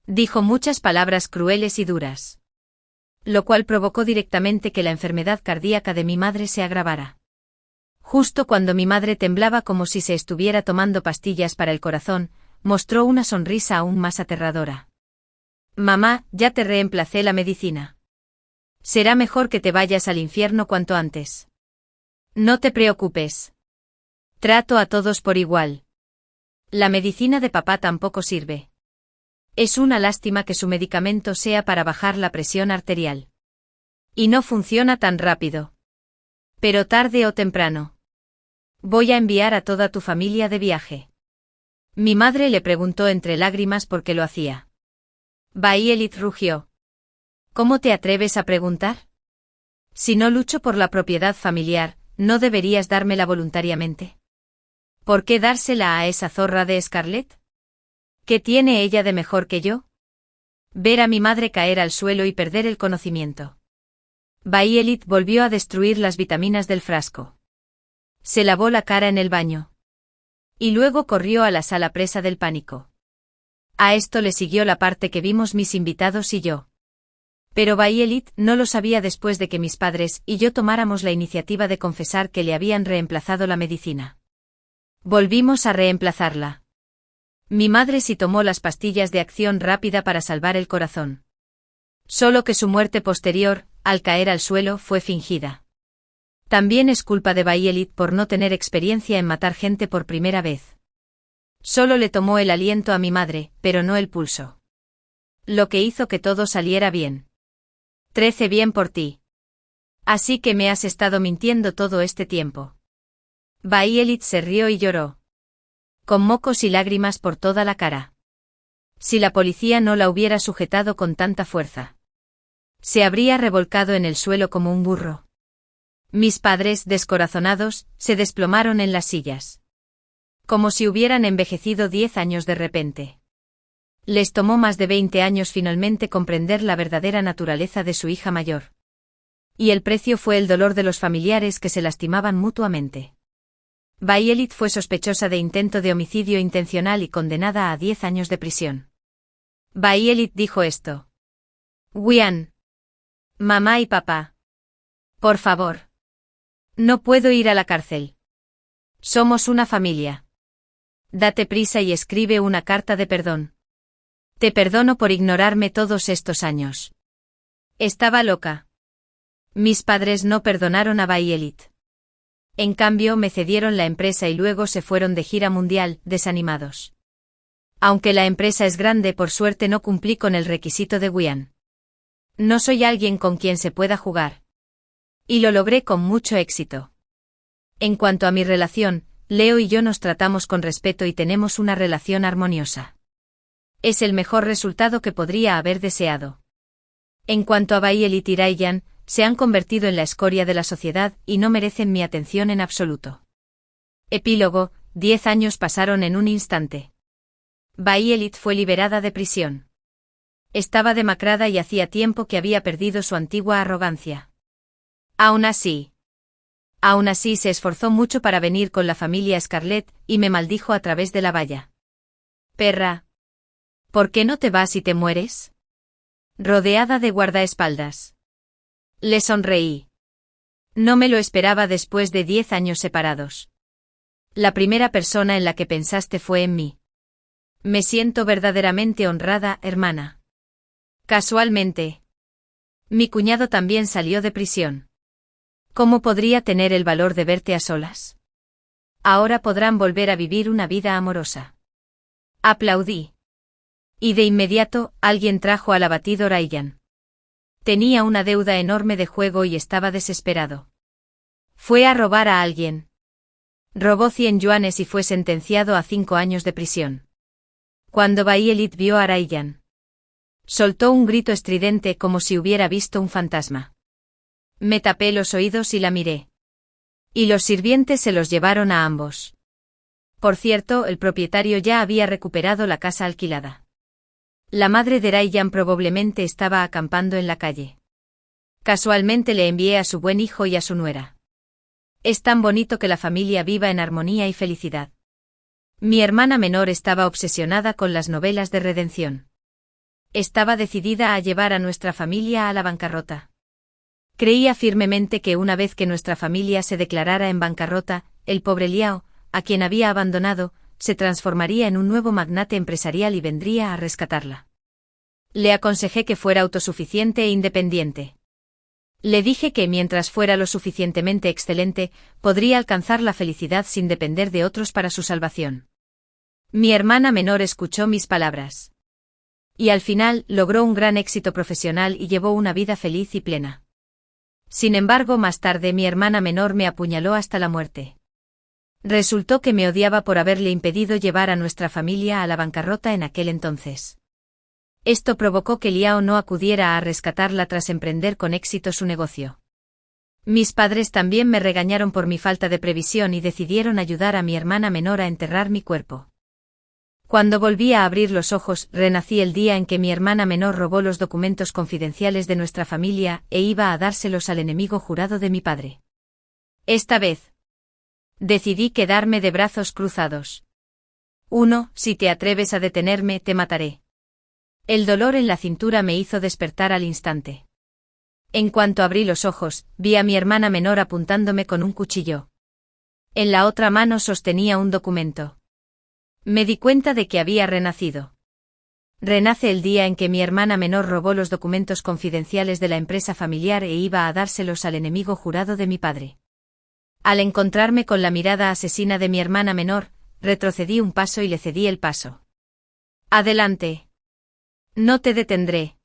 Dijo muchas palabras crueles y duras. Lo cual provocó directamente que la enfermedad cardíaca de mi madre se agravara. Justo cuando mi madre temblaba como si se estuviera tomando pastillas para el corazón, mostró una sonrisa aún más aterradora. Mamá, ya te reemplacé la medicina. Será mejor que te vayas al infierno cuanto antes. No te preocupes. Trato a todos por igual. La medicina de papá tampoco sirve. Es una lástima que su medicamento sea para bajar la presión arterial. Y no funciona tan rápido. Pero tarde o temprano. Voy a enviar a toda tu familia de viaje. Mi madre le preguntó entre lágrimas por qué lo hacía. Violet rugió. ¿Cómo te atreves a preguntar? Si no lucho por la propiedad familiar, ¿no deberías dármela voluntariamente? ¿Por qué dársela a esa zorra de Scarlett? ¿Qué tiene ella de mejor que yo? Ver a mi madre caer al suelo y perder el conocimiento. Violet volvió a destruir las vitaminas del frasco. Se lavó la cara en el baño. Y luego corrió a la sala presa del pánico. A esto le siguió la parte que vimos mis invitados y yo. Pero Violet no lo sabía después de que mis padres y yo tomáramos la iniciativa de confesar que le habían reemplazado la medicina. Volvimos a reemplazarla. Mi madre sí tomó las pastillas de acción rápida para salvar el corazón. Solo que su muerte posterior, al caer al suelo, fue fingida. También es culpa de Violet por no tener experiencia en matar gente por primera vez. Solo le tomó el aliento a mi madre, pero no el pulso. Lo que hizo que todo saliera bien. 13 bien por ti. Así que me has estado mintiendo todo este tiempo. Violet se rió y lloró. Con mocos y lágrimas por toda la cara. Si la policía no la hubiera sujetado con tanta fuerza. Se habría revolcado en el suelo como un burro. Mis padres, descorazonados, se desplomaron en las sillas. Como si hubieran envejecido 10 años de repente. Les tomó más de 20 años finalmente comprender la verdadera naturaleza de su hija mayor. Y el precio fue el dolor de los familiares que se lastimaban mutuamente. Violet fue sospechosa de intento de homicidio intencional y condenada a 10 años de prisión. Violet dijo esto. Wian. Mamá y papá. Por favor. No puedo ir a la cárcel. Somos una familia. Date prisa y escribe una carta de perdón. Te perdono por ignorarme todos estos años. Estaba loca. Mis padres no perdonaron a Violet. En cambio me cedieron la empresa y luego se fueron de gira mundial, desanimados. Aunque la empresa es grande, por suerte no cumplí con el requisito de Wian. No soy alguien con quien se pueda jugar. Y lo logré con mucho éxito. En cuanto a mi relación, Leo y yo nos tratamos con respeto y tenemos una relación armoniosa. Es el mejor resultado que podría haber deseado. En cuanto a Violet y Ryan, se han convertido en la escoria de la sociedad y no merecen mi atención en absoluto. Epílogo, 10 años pasaron en un instante. Violet fue liberada de prisión. Estaba demacrada y hacía tiempo que había perdido su antigua arrogancia. Aún así se esforzó mucho para venir con la familia Scarlett y me maldijo a través de la valla. Perra. ¿Por qué no te vas y te mueres? Rodeada de guardaespaldas. Le sonreí. No me lo esperaba después de 10 años separados. La primera persona en la que pensaste fue en mí. Me siento verdaderamente honrada, hermana. Casualmente. Mi cuñado también salió de prisión. ¿Cómo podría tener el valor de verte a solas? Ahora podrán volver a vivir una vida amorosa. Aplaudí. Y de inmediato, alguien trajo al abatido Ryan. Tenía una deuda enorme de juego y estaba desesperado. Fue a robar a alguien. Robó 100 yuanes y fue sentenciado a 5 años de prisión. Cuando Violet vio a Ryan, soltó un grito estridente como si hubiera visto un fantasma. Me tapé los oídos y la miré. Y los sirvientes se los llevaron a ambos. Por cierto, el propietario ya había recuperado la casa alquilada. La madre de Ryan probablemente estaba acampando en la calle. Casualmente le envié a su buen hijo y a su nuera. Es tan bonito que la familia viva en armonía y felicidad. Mi hermana menor estaba obsesionada con las novelas de redención. Estaba decidida a llevar a nuestra familia a la bancarrota. Creía firmemente que una vez que nuestra familia se declarara en bancarrota, el pobre Liao, a quien había abandonado, se transformaría en un nuevo magnate empresarial y vendría a rescatarla. Le aconsejé que fuera autosuficiente e independiente. Le dije que mientras fuera lo suficientemente excelente, podría alcanzar la felicidad sin depender de otros para su salvación. Mi hermana menor escuchó mis palabras. Y al final logró un gran éxito profesional y llevó una vida feliz y plena. Sin embargo, más tarde mi hermana menor me apuñaló hasta la muerte. Resultó que me odiaba por haberle impedido llevar a nuestra familia a la bancarrota en aquel entonces. Esto provocó que Liao no acudiera a rescatarla tras emprender con éxito su negocio. Mis padres también me regañaron por mi falta de previsión y decidieron ayudar a mi hermana menor a enterrar mi cuerpo. Cuando volví a abrir los ojos, renací el día en que mi hermana menor robó los documentos confidenciales de nuestra familia e iba a dárselos al enemigo jurado de mi padre. Esta vez, decidí quedarme de brazos cruzados. 1. Si te atreves a detenerme, te mataré. El dolor en la cintura me hizo despertar al instante. En cuanto abrí los ojos, vi a mi hermana menor apuntándome con un cuchillo. En la otra mano sostenía un documento. Me di cuenta de que había renacido. Renace el día en que mi hermana menor robó los documentos confidenciales de la empresa familiar e iba a dárselos al enemigo jurado de mi padre. Al encontrarme con la mirada asesina de mi hermana menor, retrocedí un paso y le cedí el paso. Adelante. No te detendré.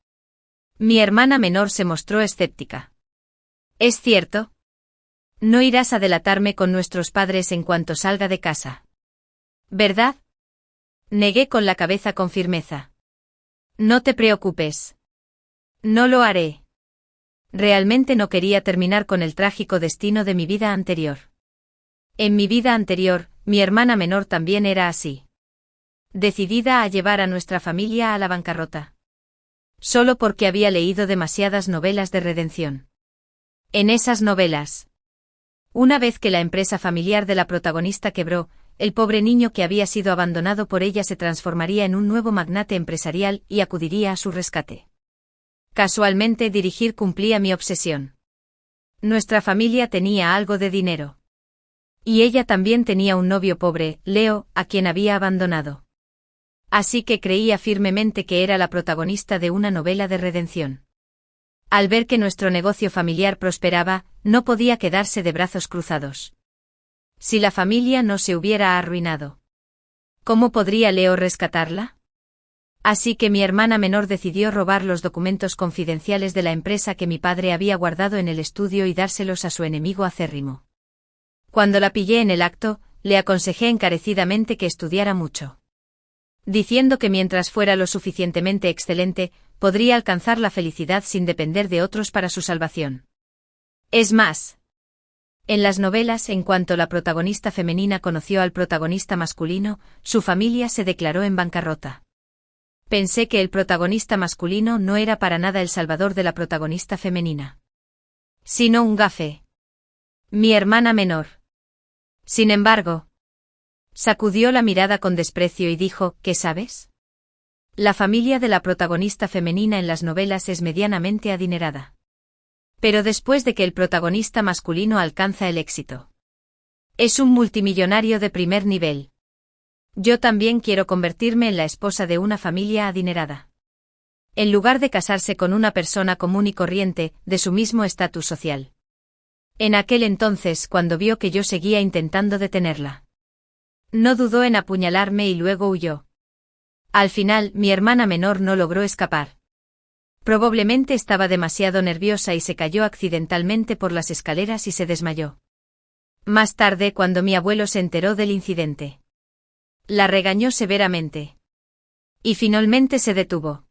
Mi hermana menor se mostró escéptica. ¿Es cierto? No irás a delatarme con nuestros padres en cuanto salga de casa, ¿verdad? Negué con la cabeza con firmeza. No te preocupes. No lo haré. Realmente no quería terminar con el trágico destino de mi vida anterior. En mi vida anterior, mi hermana menor también era así. Decidida a llevar a nuestra familia a la bancarrota. Solo porque había leído demasiadas novelas de redención. En esas novelas, una vez que la empresa familiar de la protagonista quebró, el pobre niño que había sido abandonado por ella se transformaría en un nuevo magnate empresarial y acudiría a su rescate. Casualmente dirigir cumplía mi obsesión. Nuestra familia tenía algo de dinero. Y ella también tenía un novio pobre, Leo, a quien había abandonado. Así que creía firmemente que era la protagonista de una novela de redención. Al ver que nuestro negocio familiar prosperaba, no podía quedarse de brazos cruzados. Si la familia no se hubiera arruinado, ¿cómo podría Leo rescatarla? Así que mi hermana menor decidió robar los documentos confidenciales de la empresa que mi padre había guardado en el estudio y dárselos a su enemigo acérrimo. Cuando la pillé en el acto, le aconsejé encarecidamente que estudiara mucho, diciendo que mientras fuera lo suficientemente excelente, podría alcanzar la felicidad sin depender de otros para su salvación. Es más, en las novelas, en cuanto la protagonista femenina conoció al protagonista masculino, su familia se declaró en bancarrota. Pensé que el protagonista masculino no era para nada el salvador de la protagonista femenina, sino un gafe. Mi hermana menor. Sin embargo, sacudió la mirada con desprecio y dijo, ¿qué sabes? La familia de la protagonista femenina en las novelas es medianamente adinerada. Pero después de que el protagonista masculino alcanza el éxito, es un multimillonario de primer nivel. Yo también quiero convertirme en la esposa de una familia adinerada. En lugar de casarse con una persona común y corriente, de su mismo estatus social. En aquel entonces, cuando vio que yo seguía intentando detenerla, no dudó en apuñalarme y luego huyó. Al final, mi hermana menor no logró escapar. Probablemente estaba demasiado nerviosa y se cayó accidentalmente por las escaleras y se desmayó. Más tarde, cuando mi abuelo se enteró del incidente, la regañó severamente. Y finalmente se detuvo.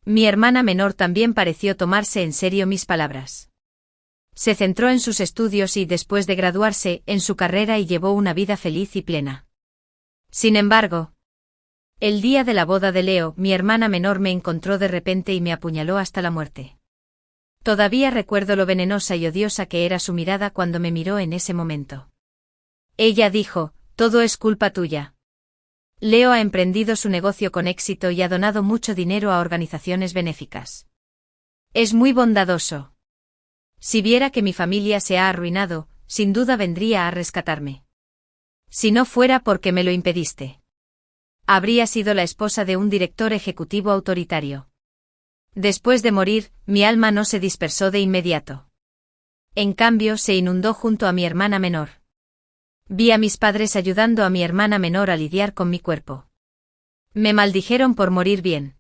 Mi hermana menor también pareció tomarse en serio mis palabras. Se centró en sus estudios y, después de graduarse, en su carrera y llevó una vida feliz y plena. Sin embargo, el día de la boda de Leo, mi hermana menor me encontró de repente y me apuñaló hasta la muerte. Todavía recuerdo lo venenosa y odiosa que era su mirada cuando me miró en ese momento. Ella dijo, todo es culpa tuya. Leo ha emprendido su negocio con éxito y ha donado mucho dinero a organizaciones benéficas. Es muy bondadoso. Si viera que mi familia se ha arruinado, sin duda vendría a rescatarme. Si no fuera porque me lo impediste, habría sido la esposa de un director ejecutivo autoritario. Después de morir, mi alma no se dispersó de inmediato. En cambio, se inundó junto a mi hermana menor. Vi a mis padres ayudando a mi hermana menor a lidiar con mi cuerpo. Me maldijeron por morir bien.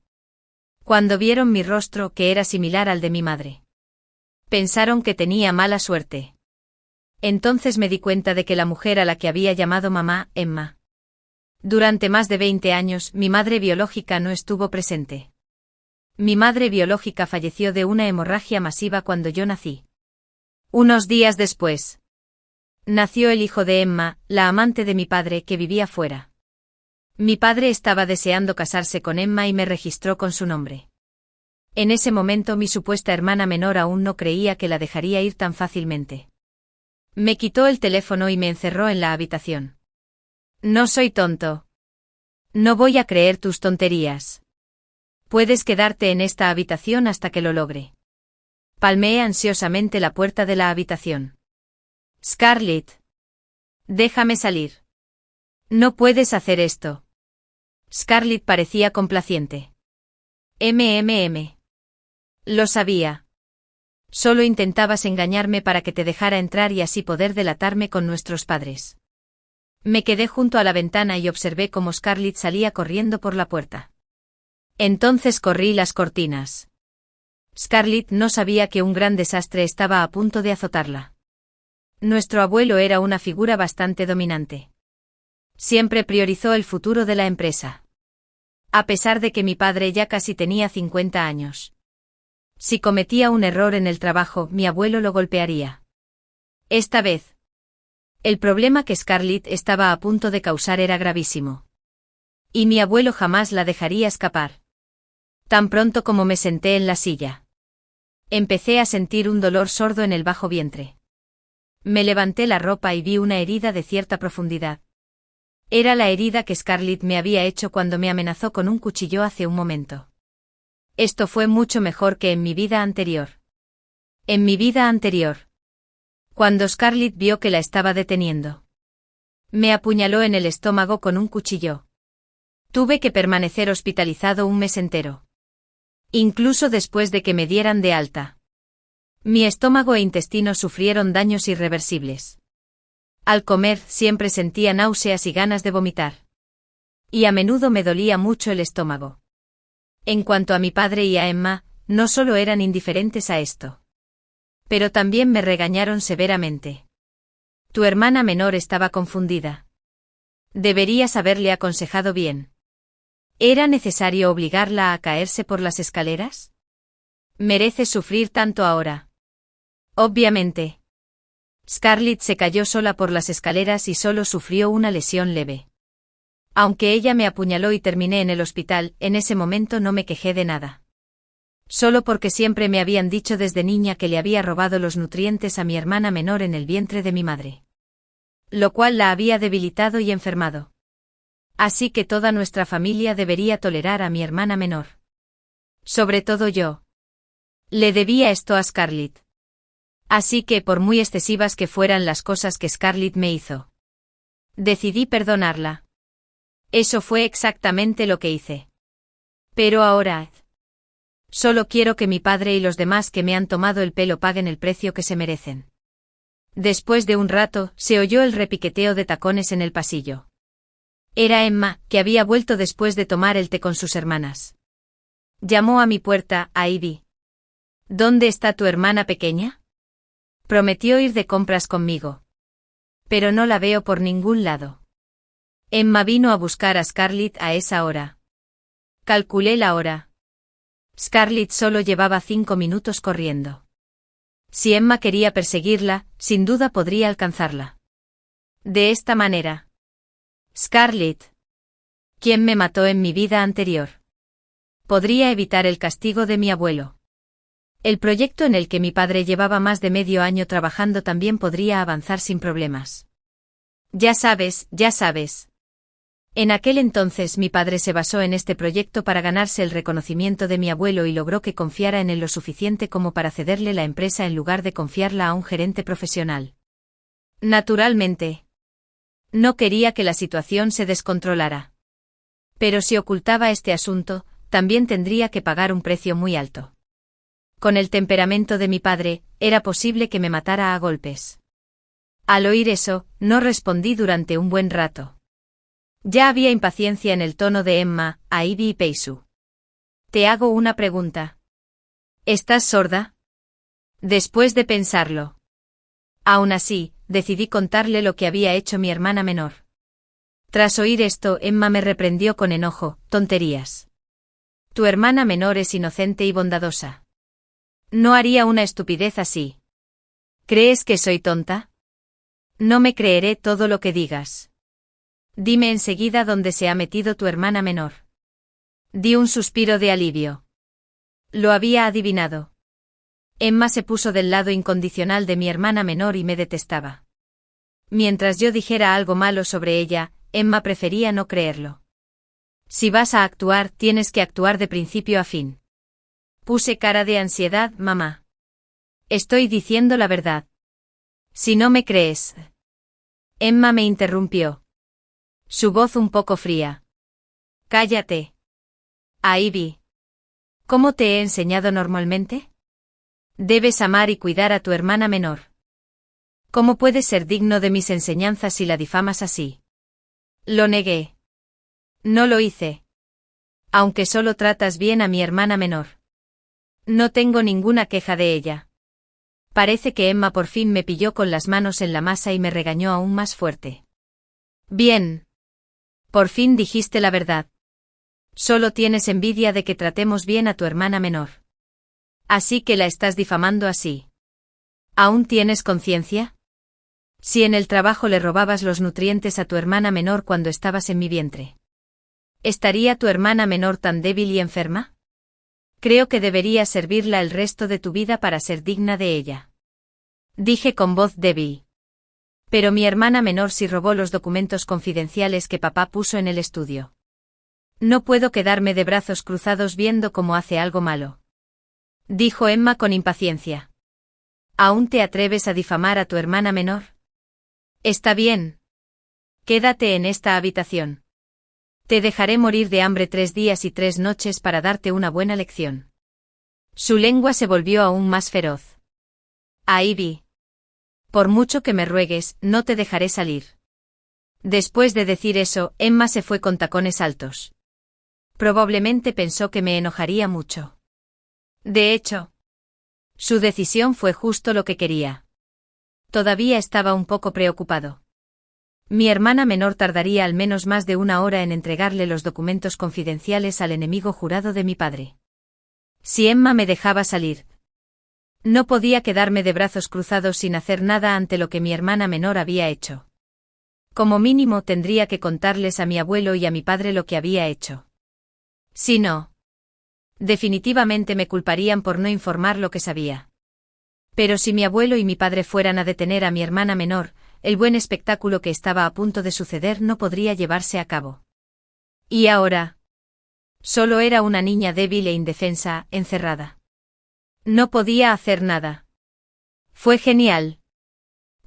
Cuando vieron mi rostro, que era similar al de mi madre, pensaron que tenía mala suerte. Entonces me di cuenta de que la mujer a la que había llamado mamá, Emma, durante más de 20 años, mi madre biológica no estuvo presente. Mi madre biológica falleció de una hemorragia masiva cuando yo nací. Unos días después, nació el hijo de Emma, la amante de mi padre, que vivía fuera. Mi padre estaba deseando casarse con Emma y me registró con su nombre. En ese momento mi supuesta hermana menor aún no creía que la dejaría ir tan fácilmente. Me quitó el teléfono y me encerró en la habitación. No soy tonto. No voy a creer tus tonterías. Puedes quedarte en esta habitación hasta que lo logre. Palmeé ansiosamente la puerta de la habitación. Scarlett. Déjame salir. No puedes hacer esto. Scarlett parecía complaciente. Lo sabía. Solo intentabas engañarme para que te dejara entrar y así poder delatarme con nuestros padres. Me quedé junto a la ventana y observé cómo Scarlett salía corriendo por la puerta. Entonces corrí las cortinas. Scarlett no sabía que un gran desastre estaba a punto de azotarla. Nuestro abuelo era una figura bastante dominante. Siempre priorizó el futuro de la empresa. A pesar de que mi padre ya casi tenía 50 años. Si cometía un error en el trabajo, mi abuelo lo golpearía. Esta vez, el problema que Scarlett estaba a punto de causar era gravísimo. Y mi abuelo jamás la dejaría escapar. Tan pronto como me senté en la silla, empecé a sentir un dolor sordo en el bajo vientre. Me levanté la ropa y vi una herida de cierta profundidad. Era la herida que Scarlett me había hecho cuando me amenazó con un cuchillo hace un momento. Esto fue mucho mejor que en mi vida anterior. En mi vida anterior, cuando Scarlett vio que la estaba deteniendo, me apuñaló en el estómago con un cuchillo. Tuve que permanecer hospitalizado un mes entero. Incluso después de que me dieran de alta. Mi estómago e intestinos sufrieron daños irreversibles. Al comer siempre sentía náuseas y ganas de vomitar. Y a menudo me dolía mucho el estómago. En cuanto a mi padre y a Emma, no solo eran indiferentes a esto. Pero también me regañaron severamente. Tu hermana menor estaba confundida. Deberías haberle aconsejado bien. ¿Era necesario obligarla a caerse por las escaleras? Mereces sufrir tanto ahora. Obviamente. Scarlett se cayó sola por las escaleras y solo sufrió una lesión leve. Aunque ella me apuñaló y terminé en el hospital, en ese momento no me quejé de nada. Solo porque siempre me habían dicho desde niña que le había robado los nutrientes a mi hermana menor en el vientre de mi madre. Lo cual la había debilitado y enfermado. Así que toda nuestra familia debería tolerar a mi hermana menor. Sobre todo yo. Le debía esto a Scarlett. Así que, por muy excesivas que fueran las cosas que Scarlett me hizo, decidí perdonarla. Eso fue exactamente lo que hice. Pero ahora, solo quiero que mi padre y los demás que me han tomado el pelo paguen el precio que se merecen. Después de un rato, se oyó el repiqueteo de tacones en el pasillo. Era Emma, que había vuelto después de tomar el té con sus hermanas. Llamó a mi puerta, a Ivy. ¿Dónde está tu hermana pequeña? Prometió ir de compras conmigo. Pero no la veo por ningún lado. Emma vino a buscar a Scarlett a esa hora. Calculé la hora. Scarlett solo llevaba 5 minutos corriendo. Si Emma quería perseguirla, sin duda podría alcanzarla. De esta manera. Scarlett. ¿Quién me mató en mi vida anterior? Podría evitar el castigo de mi abuelo. El proyecto en el que mi padre llevaba más de medio año trabajando también podría avanzar sin problemas. Ya sabes. En aquel entonces mi padre se basó en este proyecto para ganarse el reconocimiento de mi abuelo y logró que confiara en él lo suficiente como para cederle la empresa en lugar de confiarla a un gerente profesional. Naturalmente. No quería que la situación se descontrolara. Pero si ocultaba este asunto, también tendría que pagar un precio muy alto. Con el temperamento de mi padre, era posible que me matara a golpes. Al oír eso, no respondí durante un buen rato. Ya había impaciencia en el tono de Emma, a Ivy y Peisu. Te hago una pregunta. ¿Estás sorda? Después de pensarlo. Aún así, decidí contarle lo que había hecho mi hermana menor. Tras oír esto, Emma me reprendió con enojo, tonterías. Tu hermana menor es inocente y bondadosa. No haría una estupidez así. ¿Crees que soy tonta? No me creeré todo lo que digas. Dime enseguida dónde se ha metido tu hermana menor. Di un suspiro de alivio. Lo había adivinado. Emma se puso del lado incondicional de mi hermana menor y me detestaba. Mientras yo dijera algo malo sobre ella, Emma prefería no creerlo. Si vas a actuar, tienes que actuar de principio a fin. Puse cara de ansiedad, mamá. Estoy diciendo la verdad. Si no me crees. Emma me interrumpió. Su voz un poco fría. Cállate. Ivy. ¿Cómo te he enseñado normalmente? Debes amar y cuidar a tu hermana menor. ¿Cómo puedes ser digno de mis enseñanzas si la difamas así? Lo negué. No lo hice. Aunque solo tratas bien a mi hermana menor. No tengo ninguna queja de ella. Parece que Emma por fin me pilló con las manos en la masa y me regañó aún más fuerte. Bien. Por fin dijiste la verdad. Solo tienes envidia de que tratemos bien a tu hermana menor. Así que la estás difamando así. ¿Aún tienes conciencia? Si en el trabajo le robabas los nutrientes a tu hermana menor cuando estabas en mi vientre. ¿Estaría tu hermana menor tan débil y enferma? Creo que deberías servirla el resto de tu vida para ser digna de ella. Dije con voz débil. Pero mi hermana menor sí robó los documentos confidenciales que papá puso en el estudio. No puedo quedarme de brazos cruzados viendo cómo hace algo malo. Dijo Emma con impaciencia. ¿Aún te atreves a difamar a tu hermana menor? Está bien. Quédate en esta habitación. Te dejaré morir de hambre 3 días y 3 noches para darte una buena lección. Su lengua se volvió aún más feroz. Ivy. Por mucho que me ruegues, no te dejaré salir. Después de decir eso, Emma se fue con tacones altos. Probablemente pensó que me enojaría mucho. De hecho, su decisión fue justo lo que quería. Todavía estaba un poco preocupado. Mi hermana menor tardaría al menos más de 1 hora en entregarle los documentos confidenciales al enemigo jurado de mi padre. Si Emma me dejaba salir, no podía quedarme de brazos cruzados sin hacer nada ante lo que mi hermana menor había hecho. Como mínimo tendría que contarles a mi abuelo y a mi padre lo que había hecho. Si no, definitivamente me culparían por no informar lo que sabía. Pero si mi abuelo y mi padre fueran a detener a mi hermana menor, el buen espectáculo que estaba a punto de suceder no podría llevarse a cabo. Y ahora, solo era una niña débil e indefensa, encerrada. No podía hacer nada. Fue genial.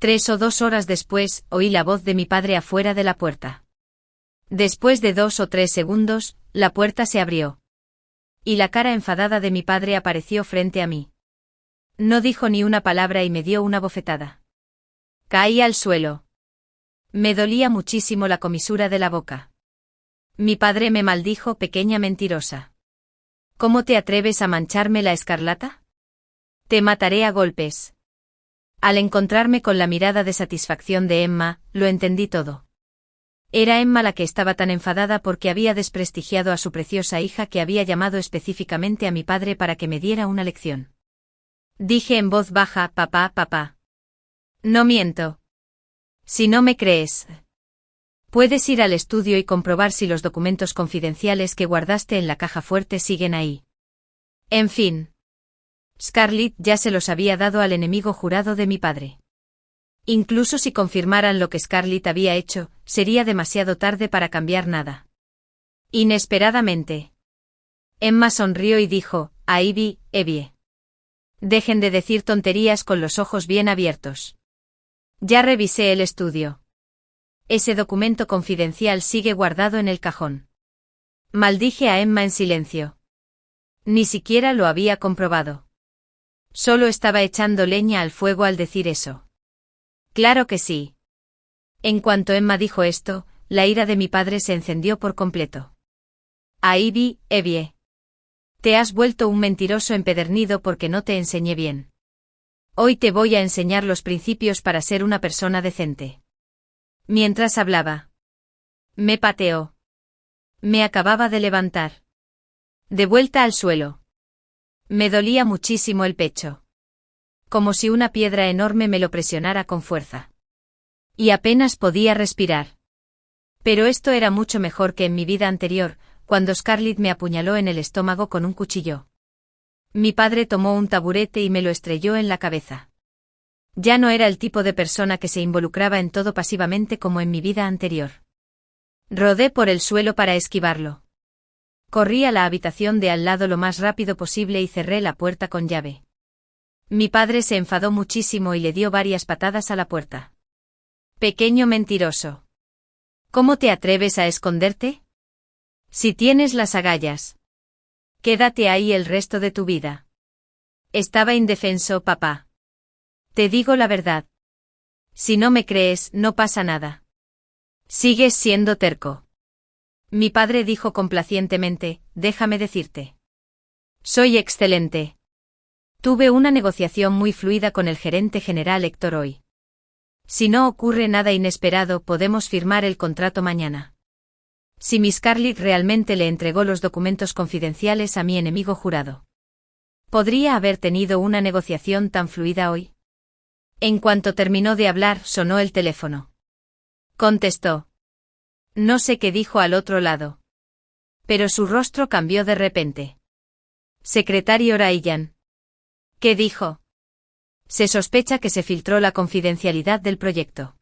3 o 2 horas después, oí la voz de mi padre afuera de la puerta. Después de 2 o 3 segundos, la puerta se abrió. Y la cara enfadada de mi padre apareció frente a mí. No dijo ni una palabra y me dio una bofetada. Caí al suelo. Me dolía muchísimo la comisura de la boca. Mi padre me maldijo, pequeña mentirosa. ¿Cómo te atreves a mancharme la escarlata? Te mataré a golpes. Al encontrarme con la mirada de satisfacción de Emma, lo entendí todo. Era Emma la que estaba tan enfadada porque había desprestigiado a su preciosa hija que había llamado específicamente a mi padre para que me diera una lección. Dije en voz baja, papá, papá. No miento. Si no me crees, puedes ir al estudio y comprobar si los documentos confidenciales que guardaste en la caja fuerte siguen ahí. En fin. Scarlett ya se los había dado al enemigo jurado de mi padre. Incluso si confirmaran lo que Scarlett había hecho, sería demasiado tarde para cambiar nada. Inesperadamente, Emma sonrió y dijo, Ivy, Evie. Dejen de decir tonterías con los ojos bien abiertos. Ya revisé el estudio. Ese documento confidencial sigue guardado en el cajón. Maldije a Emma en silencio. Ni siquiera lo había comprobado. Solo estaba echando leña al fuego al decir eso. Claro que sí. En cuanto Emma dijo esto, la ira de mi padre se encendió por completo. Ivy, Evie. Te has vuelto un mentiroso empedernido porque no te enseñé bien. Hoy te voy a enseñar los principios para ser una persona decente. Mientras hablaba, me pateó. Me acababa de levantar. De vuelta al suelo. Me dolía muchísimo el pecho. como si una piedra enorme me lo presionara con fuerza. Y apenas podía respirar. Pero esto era mucho mejor que en mi vida anterior, cuando Scarlett me apuñaló en el estómago con un cuchillo. Mi padre tomó un taburete y me lo estrelló en la cabeza. Ya no era el tipo de persona que se involucraba en todo pasivamente como en mi vida anterior. Rodé por el suelo para esquivarlo. Corrí a la habitación de al lado lo más rápido posible y cerré la puerta con llave. Mi padre se enfadó muchísimo y le dio varias patadas a la puerta. Pequeño mentiroso. ¿Cómo te atreves a esconderte? Si tienes las agallas. Quédate ahí el resto de tu vida. Estaba indefenso, papá. Te digo la verdad. Si no me crees, no pasa nada. Sigues siendo terco. Mi padre dijo complacientemente, déjame decirte. Soy excelente. Tuve una negociación muy fluida con el gerente general Héctor hoy. Si no ocurre nada inesperado, podemos firmar el contrato mañana. Si Miss Scarlett realmente le entregó los documentos confidenciales a mi enemigo jurado. ¿Podría haber tenido una negociación tan fluida hoy? En cuanto terminó de hablar, sonó el teléfono. Contestó. No sé qué dijo al otro lado. Pero su rostro cambió de repente. Secretario Ryan. ¿Qué dijo? Se sospecha que se filtró la confidencialidad del proyecto.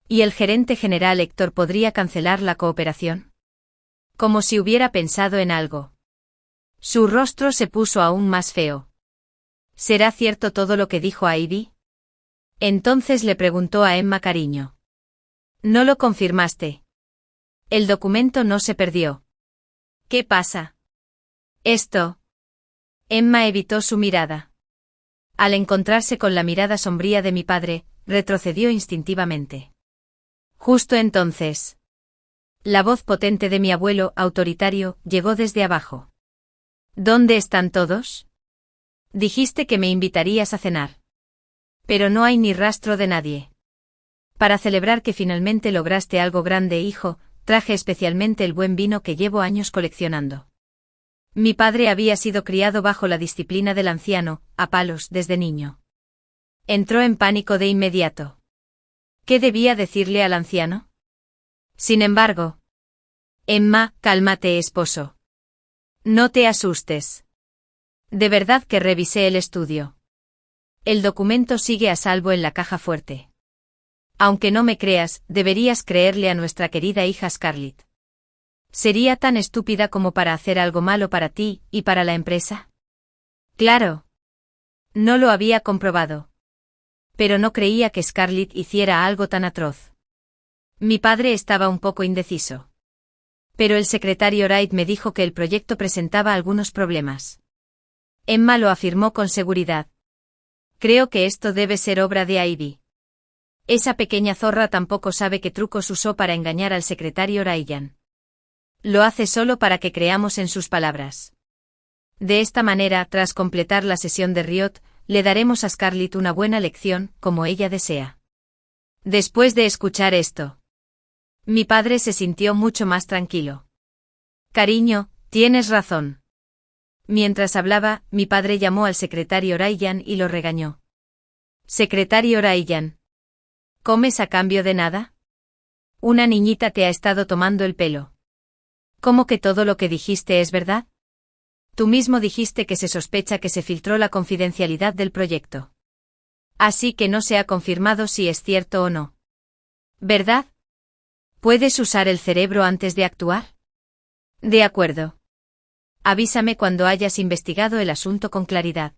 ¿Y el gerente general Héctor podría cancelar la cooperación? Como si hubiera pensado en algo. Su rostro se puso aún más feo. ¿Será cierto todo lo que dijo a Ivy? Entonces le preguntó a Emma cariño. No lo confirmaste. El documento no se perdió. ¿Qué pasa? Esto. Emma evitó su mirada. Al encontrarse con la mirada sombría de mi padre, retrocedió instintivamente. Justo entonces. La voz potente de mi abuelo, autoritario, llegó desde abajo. ¿Dónde están todos? Dijiste que me invitarías a cenar. Pero no hay ni rastro de nadie. Para celebrar que finalmente lograste algo grande, hijo, traje especialmente el buen vino que llevo años coleccionando. Mi padre había sido criado bajo la disciplina del anciano, a palos desde niño. Entró en pánico de inmediato. ¿Qué debía decirle al anciano? Sin embargo. Emma, cálmate, esposo. No te asustes. De verdad que revisé el estudio. El documento sigue a salvo en la caja fuerte. Aunque no me creas, deberías creerle a nuestra querida hija Scarlett. ¿Sería tan estúpida como para hacer algo malo para ti y para la empresa? Claro. No lo había comprobado. Pero no creía que Scarlett hiciera algo tan atroz. Mi padre estaba un poco indeciso. Pero el secretario Wright me dijo que el proyecto presentaba algunos problemas. Emma lo afirmó con seguridad. Creo que esto debe ser obra de Ivy. Esa pequeña zorra tampoco sabe qué trucos usó para engañar al secretario Ryan. Lo hace solo para que creamos en sus palabras. De esta manera, tras completar la sesión de Riot, le daremos a Scarlett una buena lección, como ella desea. Después de escuchar esto, mi padre se sintió mucho más tranquilo. Cariño, tienes razón. Mientras hablaba, mi padre llamó al secretario Ryan y lo regañó. Secretario Ryan. ¿Comes a cambio de nada? Una niñita te ha estado tomando el pelo. ¿Cómo que todo lo que dijiste es verdad? Tú mismo dijiste que se sospecha que se filtró la confidencialidad del proyecto. Así que no se ha confirmado si es cierto o no. ¿Verdad? ¿Puedes usar el cerebro antes de actuar? De acuerdo. Avísame cuando hayas investigado el asunto con claridad.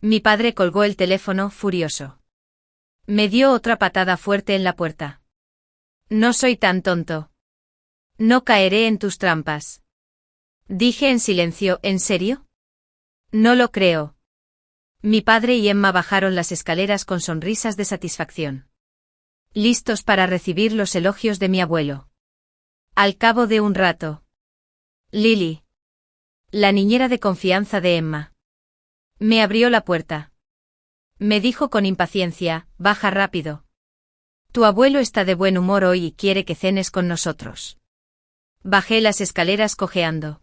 Mi padre colgó el teléfono, furioso. Me dio otra patada fuerte en la puerta. No soy tan tonto. No caeré en tus trampas. Dije en silencio, ¿en serio? No lo creo. Mi padre y Emma bajaron las escaleras con sonrisas de satisfacción. Listos para recibir los elogios de mi abuelo. Al cabo de un rato. Lily. La niñera de confianza de Emma. Me abrió la puerta. Me dijo con impaciencia, baja rápido. Tu abuelo está de buen humor hoy y quiere que cenes con nosotros. Bajé las escaleras cojeando.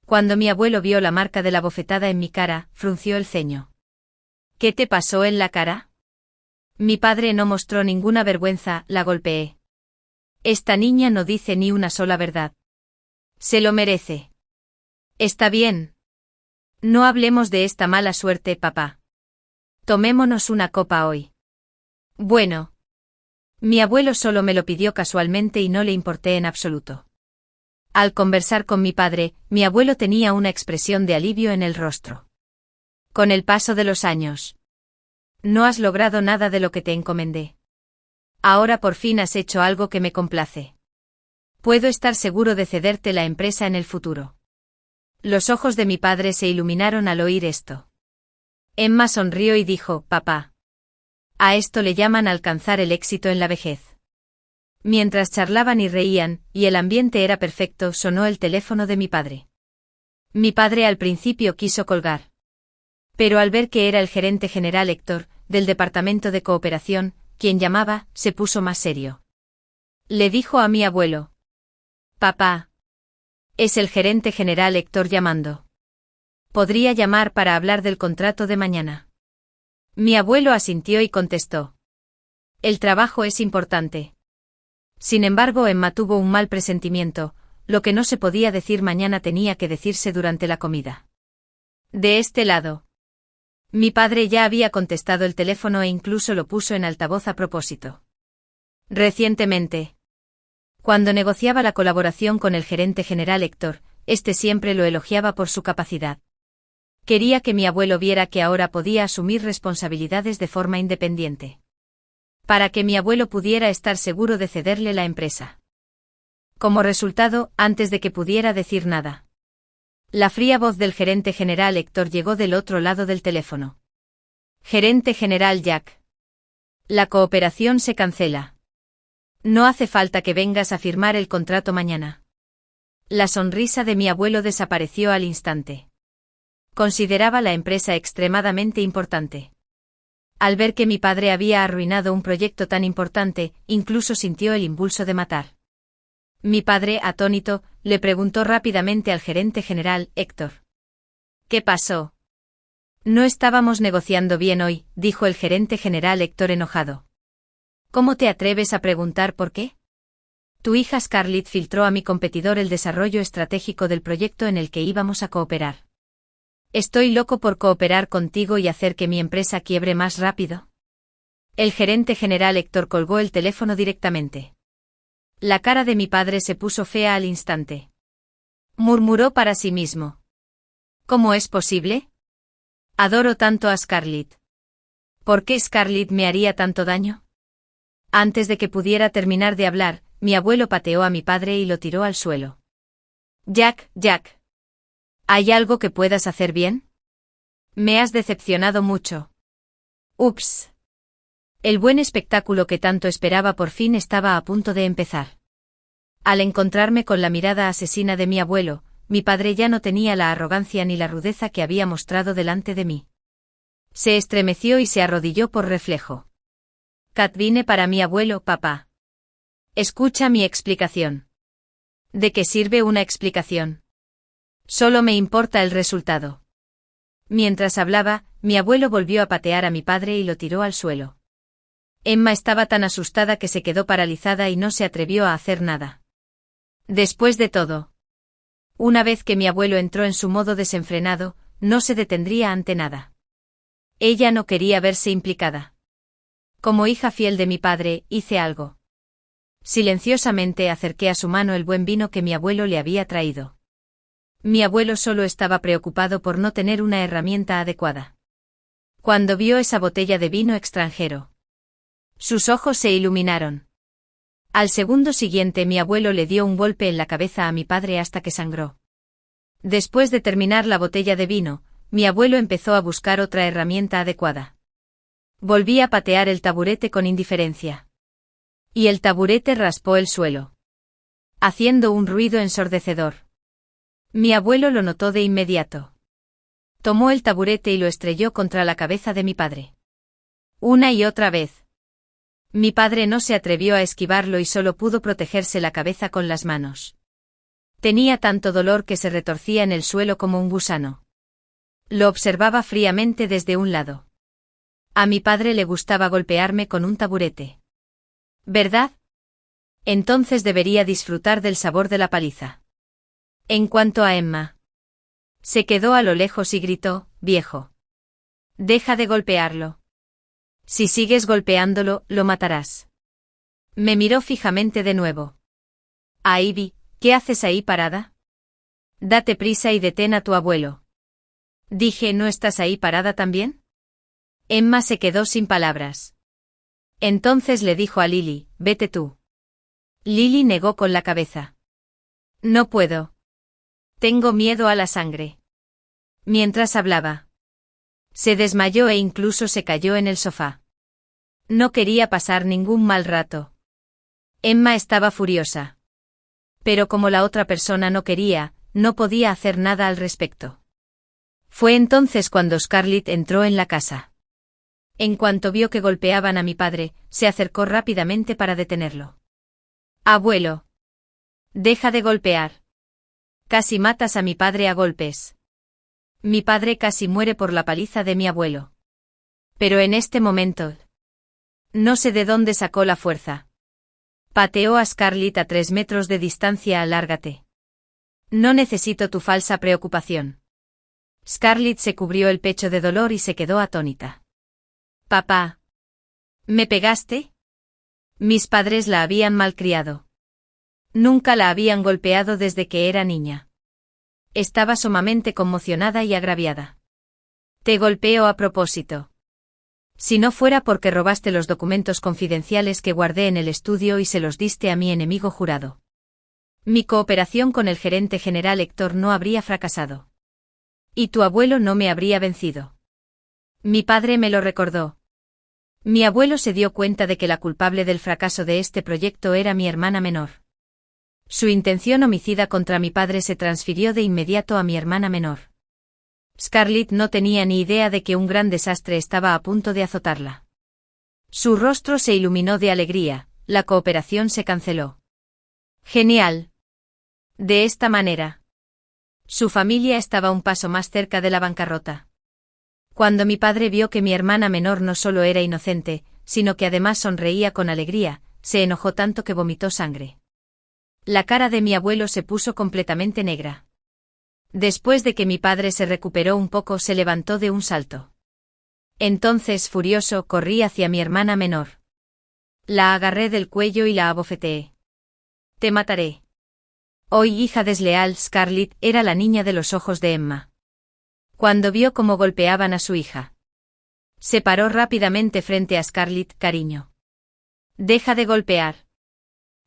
Cuando mi abuelo vio la marca de la bofetada en mi cara, frunció el ceño. ¿Qué te pasó en la cara? Mi padre no mostró ninguna vergüenza, la golpeé. Esta niña no dice ni una sola verdad. Se lo merece. Está bien. No hablemos de esta mala suerte, papá. Tomémonos una copa hoy. Bueno. Mi abuelo solo me lo pidió casualmente y no le importé en absoluto. Al conversar con mi padre, mi abuelo tenía una expresión de alivio en el rostro. Con el paso de los años. No has logrado nada de lo que te encomendé. Ahora por fin has hecho algo que me complace. Puedo estar seguro de cederte la empresa en el futuro. Los ojos de mi padre se iluminaron al oír esto. Emma sonrió y dijo, papá. A esto le llaman alcanzar el éxito en la vejez. Mientras charlaban y reían, y el ambiente era perfecto, sonó el teléfono de mi padre. Mi padre al principio quiso colgar. Pero al ver que era el gerente general Héctor, del Departamento de Cooperación, quien llamaba, se puso más serio. Le dijo a mi abuelo. Papá. Es el gerente general Héctor llamando. ¿Podría llamar para hablar del contrato de mañana? Mi abuelo asintió y contestó. El trabajo es importante. Sin embargo, Emma tuvo un mal presentimiento, lo que no se podía decir mañana tenía que decirse durante la comida. De este lado. Mi padre ya había contestado el teléfono e incluso lo puso en altavoz a propósito. Recientemente. Cuando negociaba la colaboración con el gerente general Héctor, este siempre lo elogiaba por su capacidad. Quería que mi abuelo viera que ahora podía asumir responsabilidades de forma independiente. Para que mi abuelo pudiera estar seguro de cederle la empresa. Como resultado, antes de que pudiera decir nada. La fría voz del gerente general Héctor llegó del otro lado del teléfono. Gerente general Jack. La cooperación se cancela. No hace falta que vengas a firmar el contrato mañana. La sonrisa de mi abuelo desapareció al instante. Consideraba la empresa extremadamente importante. Al ver que mi padre había arruinado un proyecto tan importante, incluso sintió el impulso de matar. Mi padre, atónito, le preguntó rápidamente al gerente general, Héctor. ¿Qué pasó? No estábamos negociando bien hoy, dijo el gerente general Héctor enojado. ¿Cómo te atreves a preguntar por qué? Tu hija Scarlett filtró a mi competidor el desarrollo estratégico del proyecto en el que íbamos a cooperar. Estoy loco por cooperar contigo y hacer que mi empresa quiebre más rápido. El gerente general Héctor colgó el teléfono directamente. La cara de mi padre se puso fea al instante. Murmuró para sí mismo. ¿Cómo es posible? Adoro tanto a Scarlett. ¿Por qué Scarlett me haría tanto daño? Antes de que pudiera terminar de hablar, mi abuelo pateó a mi padre y lo tiró al suelo. Jack. ¿Hay algo que puedas hacer bien? Me has decepcionado mucho. Ups. El buen espectáculo que tanto esperaba por fin estaba a punto de empezar. Al encontrarme con la mirada asesina de mi abuelo, mi padre ya no tenía la arrogancia ni la rudeza que había mostrado delante de mí. Se estremeció y se arrodilló por reflejo. Kat, vine para mi abuelo, papá. Escucha mi explicación. ¿De qué sirve una explicación? Solo me importa el resultado. Mientras hablaba, mi abuelo volvió a patear a mi padre y lo tiró al suelo. Emma estaba tan asustada que se quedó paralizada y no se atrevió a hacer nada. Después de todo, una vez que mi abuelo entró en su modo desenfrenado, no se detendría ante nada. Ella no quería verse implicada. Como hija fiel de mi padre, hice algo. Silenciosamente acerqué a su mano el buen vino que mi abuelo le había traído. Mi abuelo solo estaba preocupado por no tener una herramienta adecuada. Cuando vio esa botella de vino extranjero, sus ojos se iluminaron. Al segundo siguiente mi abuelo le dio un golpe en la cabeza a mi padre hasta que sangró. Después de terminar la botella de vino, mi abuelo empezó a buscar otra herramienta adecuada. Volví a patear el taburete con indiferencia. Y el taburete raspó el suelo, haciendo un ruido ensordecedor. Mi abuelo lo notó de inmediato. Tomó el taburete y lo estrelló contra la cabeza de mi padre. Una y otra vez. Mi padre no se atrevió a esquivarlo y solo pudo protegerse la cabeza con las manos. Tenía tanto dolor que se retorcía en el suelo como un gusano. Lo observaba fríamente desde un lado. A mi padre le gustaba golpearme con un taburete. ¿Verdad? Entonces debería disfrutar del sabor de la paliza. En cuanto a Emma, se quedó a lo lejos y gritó, viejo. Deja de golpearlo. Si sigues golpeándolo, lo matarás. Me miró fijamente de nuevo. Ivy, ¿qué haces ahí parada? Date prisa y detén a tu abuelo. Dije, ¿no estás ahí parada también? Emma se quedó sin palabras. Entonces le dijo a Lily, vete tú. Lily negó con la cabeza. No puedo. Tengo miedo a la sangre. Mientras hablaba, se desmayó e incluso se cayó en el sofá. No quería pasar ningún mal rato. Emma estaba furiosa. Pero como la otra persona no quería, no podía hacer nada al respecto. Fue entonces cuando Scarlett entró en la casa. En cuanto vio que golpeaban a mi padre, se acercó rápidamente para detenerlo. Abuelo. Deja de golpear. Casi matas a mi padre a golpes. Mi padre casi muere por la paliza de mi abuelo. Pero en este momento, no sé de dónde sacó la fuerza. Pateó a Scarlett a 3 metros de distancia. Alárgate. No necesito tu falsa preocupación. Scarlett se cubrió el pecho de dolor y se quedó atónita. Papá. ¿Me pegaste? Mis padres la habían malcriado. Nunca la habían golpeado desde que era niña. Estaba sumamente conmocionada y agraviada. Te golpeo a propósito. Si no fuera porque robaste los documentos confidenciales que guardé en el estudio y se los diste a mi enemigo jurado. Mi cooperación con el gerente general Héctor no habría fracasado. Y tu abuelo no me habría vencido. Mi padre me lo recordó. Mi abuelo se dio cuenta de que la culpable del fracaso de este proyecto era mi hermana menor. Su intención homicida contra mi padre se transfirió de inmediato a mi hermana menor. Scarlett no tenía ni idea de que un gran desastre estaba a punto de azotarla. Su rostro se iluminó de alegría, la cooperación se canceló. Genial. De esta manera, su familia estaba un paso más cerca de la bancarrota. Cuando mi padre vio que mi hermana menor no solo era inocente, sino que además sonreía con alegría, se enojó tanto que vomitó sangre. La cara de mi abuelo se puso completamente negra. Después de que mi padre se recuperó un poco, se levantó de un salto. Entonces, furioso, corrí hacia mi hermana menor. La agarré del cuello y la abofeteé. Te mataré. Hoy, hija desleal. Scarlett era la niña de los ojos de Emma. Cuando vio cómo golpeaban a su hija, se paró rápidamente frente a Scarlett. Cariño. Deja de golpear.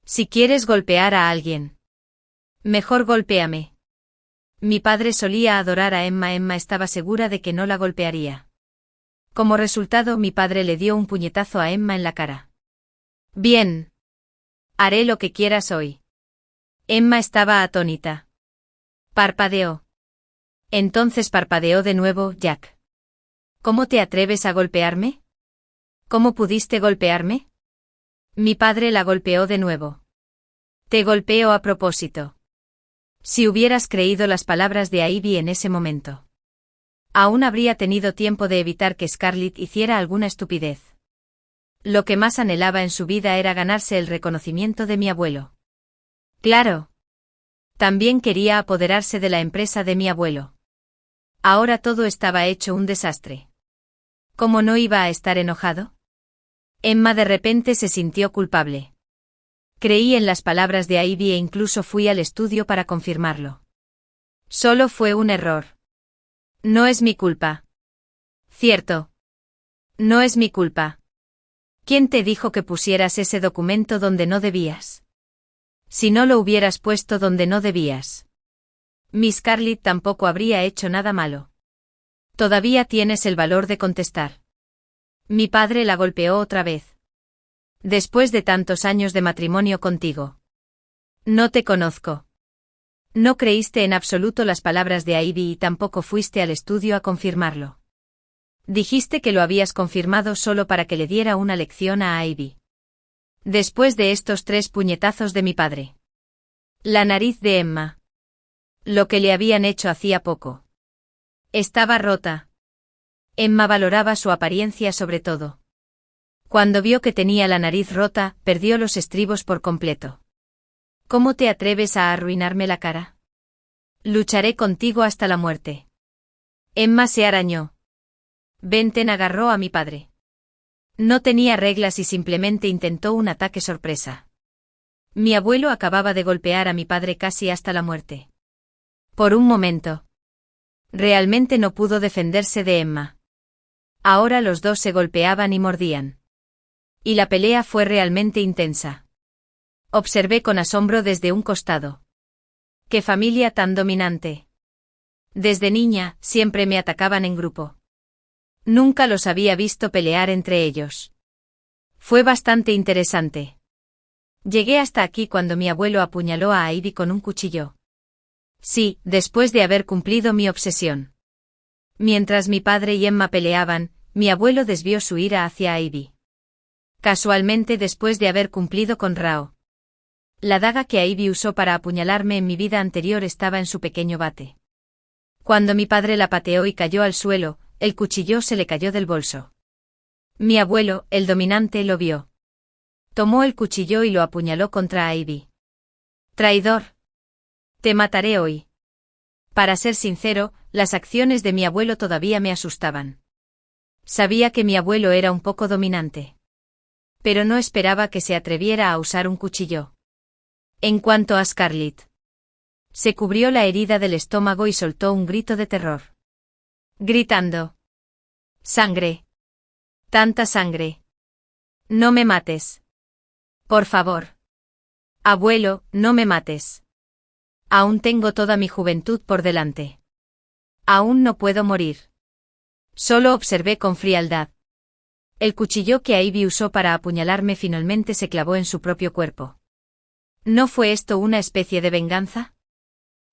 Si quieres golpear a alguien, mejor golpéame. Mi padre solía adorar a Emma. Emma estaba segura de que no la golpearía. Como resultado, mi padre le dio un puñetazo a Emma en la cara. Bien. Haré lo que quieras hoy. Emma estaba atónita. Parpadeó. Entonces parpadeó de nuevo. Jack. ¿Cómo te atreves a golpearme? ¿Cómo pudiste golpearme? Mi padre la golpeó de nuevo. Te golpeo a propósito. Si hubieras creído las palabras de Ivy en ese momento, aún habría tenido tiempo de evitar que Scarlett hiciera alguna estupidez. Lo que más anhelaba en su vida era ganarse el reconocimiento de mi abuelo. Claro. También quería apoderarse de la empresa de mi abuelo. Ahora todo estaba hecho un desastre. ¿Cómo no iba a estar enojado? Emma de repente se sintió culpable. Creí en las palabras de Ivy e incluso fui al estudio para confirmarlo. Solo fue un error. No es mi culpa. Cierto. No es mi culpa. ¿Quién te dijo que pusieras ese documento donde no debías? Si no lo hubieras puesto donde no debías, Miss Scarlett tampoco habría hecho nada malo. Todavía tienes el valor de contestar. Mi padre la golpeó otra vez. Después de tantos años de matrimonio contigo. No te conozco. No creíste en absoluto las palabras de Ivy y tampoco fuiste al estudio a confirmarlo. Dijiste que lo habías confirmado solo para que le diera una lección a Ivy. Después de estos 3 puñetazos de mi padre. La nariz de Emma. Lo que le habían hecho hacía poco. Estaba rota. Emma valoraba su apariencia sobre todo. Cuando vio que tenía la nariz rota, perdió los estribos por completo. ¿Cómo te atreves a arruinarme la cara? Lucharé contigo hasta la muerte. Emma se arañó. Benton agarró a mi padre. No tenía reglas y simplemente intentó un ataque sorpresa. Mi abuelo acababa de golpear a mi padre casi hasta la muerte. Por un momento. Realmente no pudo defenderse de Emma. Ahora los dos se golpeaban y mordían. Y la pelea fue realmente intensa. Observé con asombro desde un costado. ¡Qué familia tan dominante! Desde niña, siempre me atacaban en grupo. Nunca los había visto pelear entre ellos. Fue bastante interesante. Llegué hasta aquí cuando mi abuelo apuñaló a Ivy con un cuchillo. Sí, después de haber cumplido mi obsesión. Mientras mi padre y Emma peleaban, mi abuelo desvió su ira hacia Ivy. Casualmente después de haber cumplido con Rao. La daga que Ivy usó para apuñalarme en mi vida anterior estaba en su pequeño bate. Cuando mi padre la pateó y cayó al suelo, el cuchillo se le cayó del bolso. Mi abuelo, el dominante, lo vio. Tomó el cuchillo y lo apuñaló contra Ivy. Traidor. Te mataré hoy. Para ser sincero, las acciones de mi abuelo todavía me asustaban. Sabía que mi abuelo era un poco dominante. Pero no esperaba que se atreviera a usar un cuchillo. En cuanto a Scarlett, se cubrió la herida del estómago y soltó un grito de terror. Gritando. ¡Sangre! ¡Tanta sangre! ¡No me mates! Por favor. Abuelo, no me mates. Aún tengo toda mi juventud por delante. Aún no puedo morir. Solo observé con frialdad. El cuchillo que Ivy usó para apuñalarme finalmente se clavó en su propio cuerpo. ¿No fue esto una especie de venganza?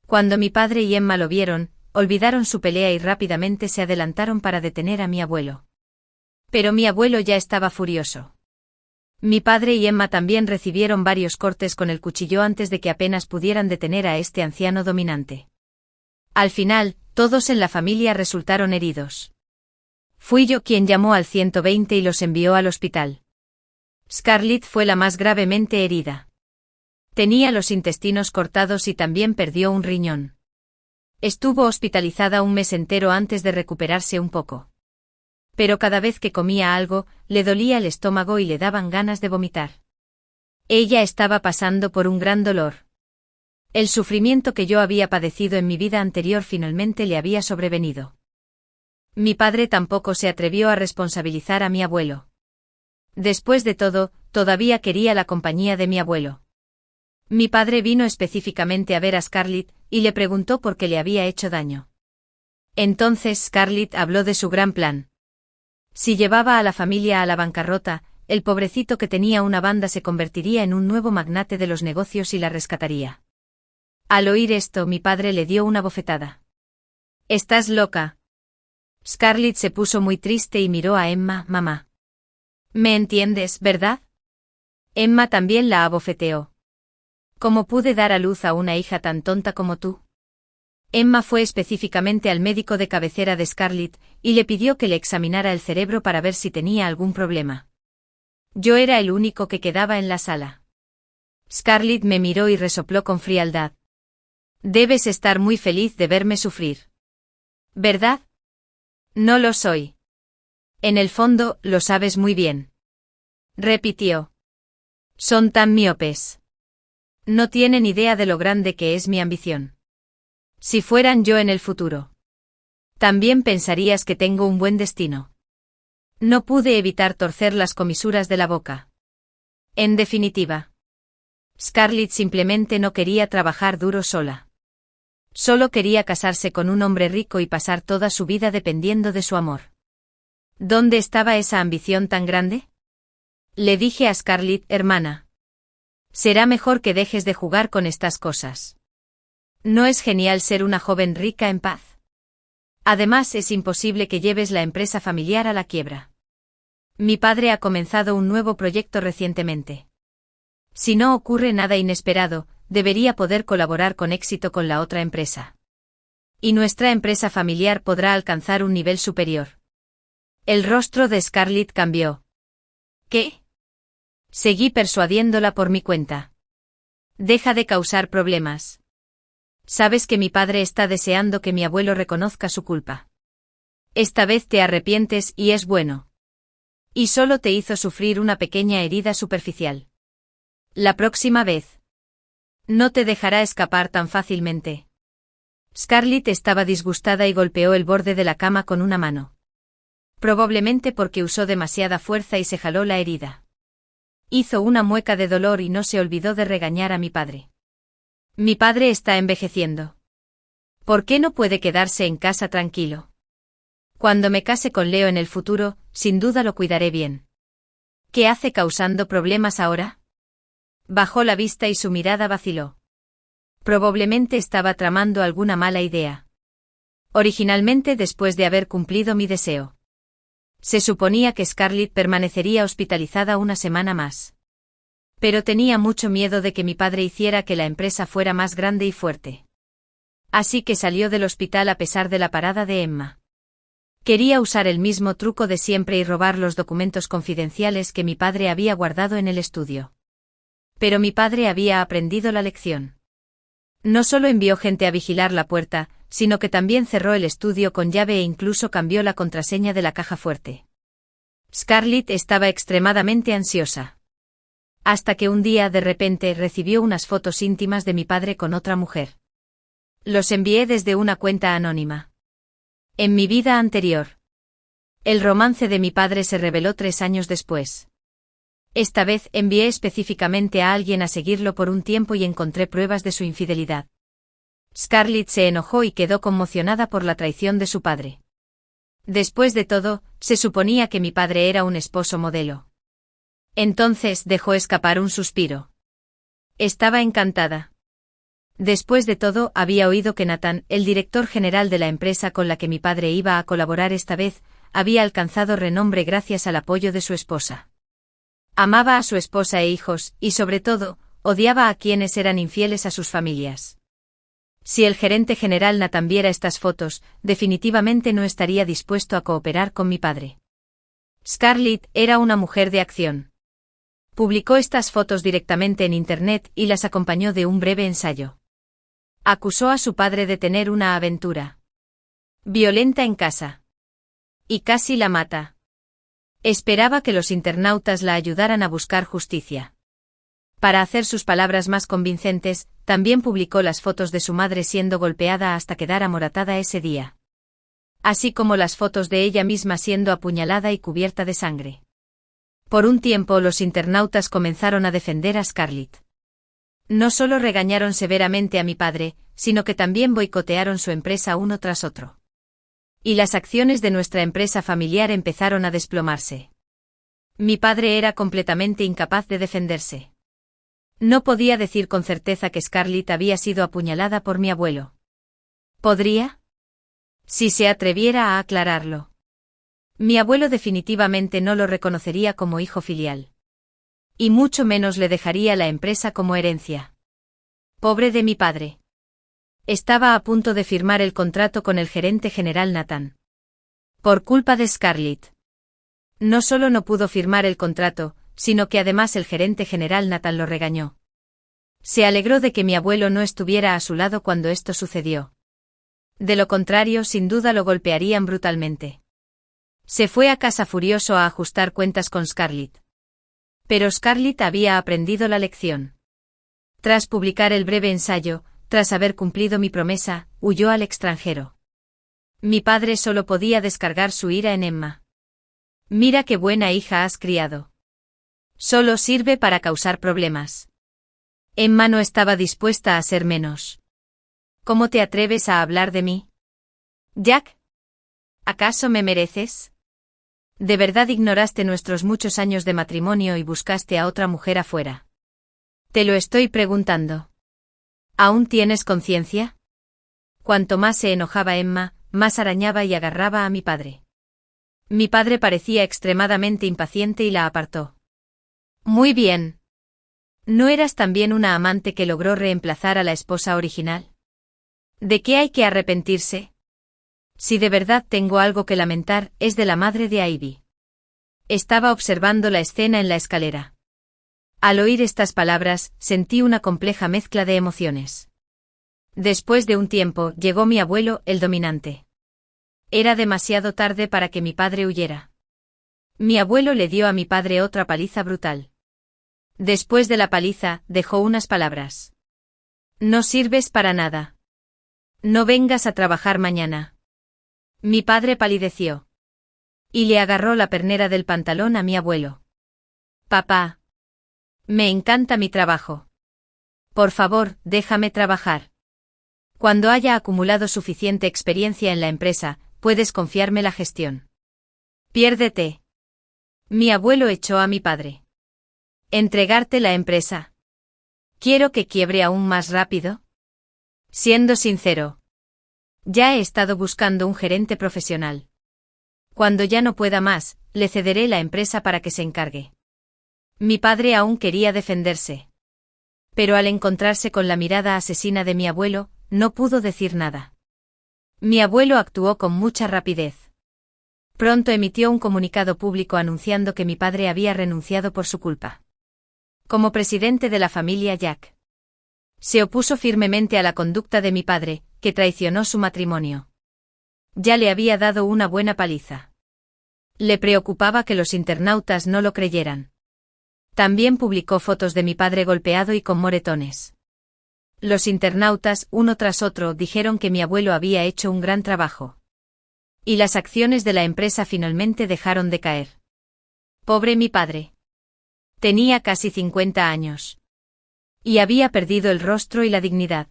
Cuando mi padre y Emma lo vieron, olvidaron su pelea y rápidamente se adelantaron para detener a mi abuelo. Pero mi abuelo ya estaba furioso. Mi padre y Emma también recibieron varios cortes con el cuchillo antes de que apenas pudieran detener a este anciano dominante. Al final, todos en la familia resultaron heridos. Fui yo quien llamó al 120 y los envió al hospital. Scarlett fue la más gravemente herida. Tenía los intestinos cortados y también perdió un riñón. Estuvo hospitalizada un mes entero antes de recuperarse un poco. Pero cada vez que comía algo, le dolía el estómago y le daban ganas de vomitar. Ella estaba pasando por un gran dolor. El sufrimiento que yo había padecido en mi vida anterior finalmente le había sobrevenido. Mi padre tampoco se atrevió a responsabilizar a mi abuelo. Después de todo, todavía quería la compañía de mi abuelo. Mi padre vino específicamente a ver a Scarlett y le preguntó por qué le había hecho daño. Entonces Scarlett habló de su gran plan. Si llevaba a la familia a la bancarrota, el pobrecito que tenía una banda se convertiría en un nuevo magnate de los negocios y la rescataría. Al oír esto, mi padre le dio una bofetada. «¿Estás loca?» Scarlett se puso muy triste y miró a Emma. «Mamá. ¿Me entiendes, verdad?» Emma también la abofeteó. «¿Cómo pude dar a luz a una hija tan tonta como tú?» Emma fue específicamente al médico de cabecera de Scarlett y le pidió que le examinara el cerebro para ver si tenía algún problema. Yo era el único que quedaba en la sala. Scarlett me miró y resopló con frialdad. «Debes estar muy feliz de verme sufrir. ¿Verdad?» «No lo soy. En el fondo, lo sabes muy bien», repitió. «Son tan miopes. No tienen idea de lo grande que es mi ambición. Si fueran yo en el futuro, también pensarías que tengo un buen destino». No pude evitar torcer las comisuras de la boca. En definitiva, Scarlett simplemente no quería trabajar duro sola. Solo quería casarse con un hombre rico y pasar toda su vida dependiendo de su amor. ¿Dónde estaba esa ambición tan grande? Le dije a Scarlett: «Hermana, será mejor que dejes de jugar con estas cosas. ¿No es genial ser una joven rica en paz? Además, es imposible que lleves la empresa familiar a la quiebra. Mi padre ha comenzado un nuevo proyecto recientemente. Si no ocurre nada inesperado, debería poder colaborar con éxito con la otra empresa. Y nuestra empresa familiar podrá alcanzar un nivel superior. El rostro de Scarlett cambió. ¿Qué? Seguí persuadiéndola por mi cuenta. Deja de causar problemas. Sabes que mi padre está deseando que mi abuelo reconozca su culpa. Esta vez te arrepientes y es bueno. Y solo te hizo sufrir una pequeña herida superficial. La próxima vez. No te dejará escapar tan fácilmente. Scarlett estaba disgustada y golpeó el borde de la cama con una mano. Probablemente porque usó demasiada fuerza y se jaló la herida. Hizo una mueca de dolor y no se olvidó de regañar a mi padre. Mi padre está envejeciendo. ¿Por qué no puede quedarse en casa tranquilo? Cuando me case con Leo en el futuro, sin duda lo cuidaré bien. ¿Qué hace causando problemas ahora? Bajó la vista y su mirada vaciló. Probablemente estaba tramando alguna mala idea. Originalmente después de haber cumplido mi deseo. Se suponía que Scarlett permanecería hospitalizada una semana más. Pero tenía mucho miedo de que mi padre hiciera que la empresa fuera más grande y fuerte. Así que salió del hospital a pesar de la parada de Emma. Quería usar el mismo truco de siempre y robar los documentos confidenciales que mi padre había guardado en el estudio. Pero mi padre había aprendido la lección. No solo envió gente a vigilar la puerta, sino que también cerró el estudio con llave e incluso cambió la contraseña de la caja fuerte. Scarlett estaba extremadamente ansiosa. Hasta que un día de repente recibió unas fotos íntimas de mi padre con otra mujer. Los envié desde una cuenta anónima. En mi vida anterior. El romance de mi padre se reveló 3 años después. Esta vez envié específicamente a alguien a seguirlo por un tiempo y encontré pruebas de su infidelidad. Scarlett se enojó y quedó conmocionada por la traición de su padre. Después de todo, se suponía que mi padre era un esposo modelo. Entonces dejó escapar un suspiro. Estaba encantada. Después de todo, había oído que Nathan, el director general de la empresa con la que mi padre iba a colaborar esta vez, había alcanzado renombre gracias al apoyo de su esposa. Amaba a su esposa e hijos, y sobre todo, odiaba a quienes eran infieles a sus familias. Si el gerente general Nathan viera estas fotos, definitivamente no estaría dispuesto a cooperar con mi padre. Scarlett era una mujer de acción. Publicó estas fotos directamente en Internet y las acompañó de un breve ensayo. Acusó a su padre de tener una aventura violenta en casa. Y casi la mata. Esperaba que los internautas la ayudaran a buscar justicia. Para hacer sus palabras más convincentes, también publicó las fotos de su madre siendo golpeada hasta quedar amoratada ese día. Así como las fotos de ella misma siendo apuñalada y cubierta de sangre. Por un tiempo los internautas comenzaron a defender a Scarlett. No solo regañaron severamente a mi padre, sino que también boicotearon su empresa uno tras otro. Y las acciones de nuestra empresa familiar empezaron a desplomarse. Mi padre era completamente incapaz de defenderse. No podía decir con certeza que Scarlett había sido apuñalada por mi abuelo. ¿Podría? Si se atreviera a aclararlo. Mi abuelo definitivamente no lo reconocería como hijo filial. Y mucho menos le dejaría la empresa como herencia. Pobre de mi padre. Estaba a punto de firmar el contrato con el gerente general Nathan. Por culpa de Scarlett. No solo no pudo firmar el contrato, sino que además el gerente general Nathan lo regañó. Se alegró de que mi abuelo no estuviera a su lado cuando esto sucedió. De lo contrario, sin duda lo golpearían brutalmente. Se fue a casa furioso a ajustar cuentas con Scarlett. Pero Scarlett había aprendido la lección. Tras publicar el breve ensayo, tras haber cumplido mi promesa, huyó al extranjero. Mi padre solo podía descargar su ira en Emma. Mira qué buena hija has criado. Solo sirve para causar problemas. Emma no estaba dispuesta a ser menos. ¿Cómo te atreves a hablar de mí? Jack. ¿Acaso me mereces? ¿De verdad ignoraste nuestros muchos años de matrimonio y buscaste a otra mujer afuera? Te lo estoy preguntando. ¿Aún tienes conciencia? Cuanto más se enojaba Emma, más arañaba y agarraba a mi padre. Mi padre parecía extremadamente impaciente y la apartó. Muy bien. ¿No eras también una amante que logró reemplazar a la esposa original? ¿De qué hay que arrepentirse? Si de verdad tengo algo que lamentar, es de la madre de Ivy. Estaba observando la escena en la escalera. Al oír estas palabras, sentí una compleja mezcla de emociones. Después de un tiempo, llegó mi abuelo, el dominante. Era demasiado tarde para que mi padre huyera. Mi abuelo le dio a mi padre otra paliza brutal. Después de la paliza, dejó unas palabras. No sirves para nada. No vengas a trabajar mañana. Mi padre palideció. Y le agarró la pernera del pantalón a mi abuelo. Papá. Me encanta mi trabajo. Por favor, déjame trabajar. Cuando haya acumulado suficiente experiencia en la empresa, puedes confiarme la gestión. Piérdete. Mi abuelo echó a mi padre. ¿Entregarte la empresa? ¿Quiero que quiebre aún más rápido? Siendo sincero. Ya he estado buscando un gerente profesional. Cuando ya no pueda más, le cederé la empresa para que se encargue. Mi padre aún quería defenderse. Pero al encontrarse con la mirada asesina de mi abuelo, no pudo decir nada. Mi abuelo actuó con mucha rapidez. Pronto emitió un comunicado público anunciando que mi padre había renunciado por su culpa. Como presidente de la familia Jack. Se opuso firmemente a la conducta de mi padre, que traicionó su matrimonio. Ya le había dado una buena paliza. Le preocupaba que los internautas no lo creyeran. También publicó fotos de mi padre golpeado y con moretones. Los internautas, uno tras otro, dijeron que mi abuelo había hecho un gran trabajo. Y las acciones de la empresa finalmente dejaron de caer. Pobre mi padre. Tenía casi 50 años. Y había perdido el rostro y la dignidad.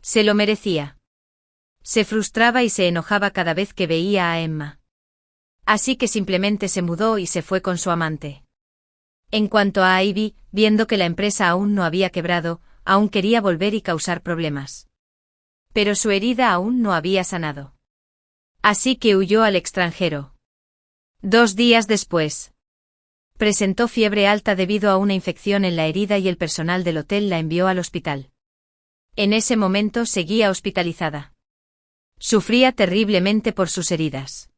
Se lo merecía. Se frustraba y se enojaba cada vez que veía a Emma. Así que simplemente se mudó y se fue con su amante. En cuanto a Ivy, viendo que la empresa aún no había quebrado, aún quería volver y causar problemas. Pero su herida aún no había sanado. Así que huyó al extranjero. 2 días después. Presentó fiebre alta debido a una infección en la herida y el personal del hotel la envió al hospital. En ese momento seguía hospitalizada. Sufría terriblemente por sus heridas.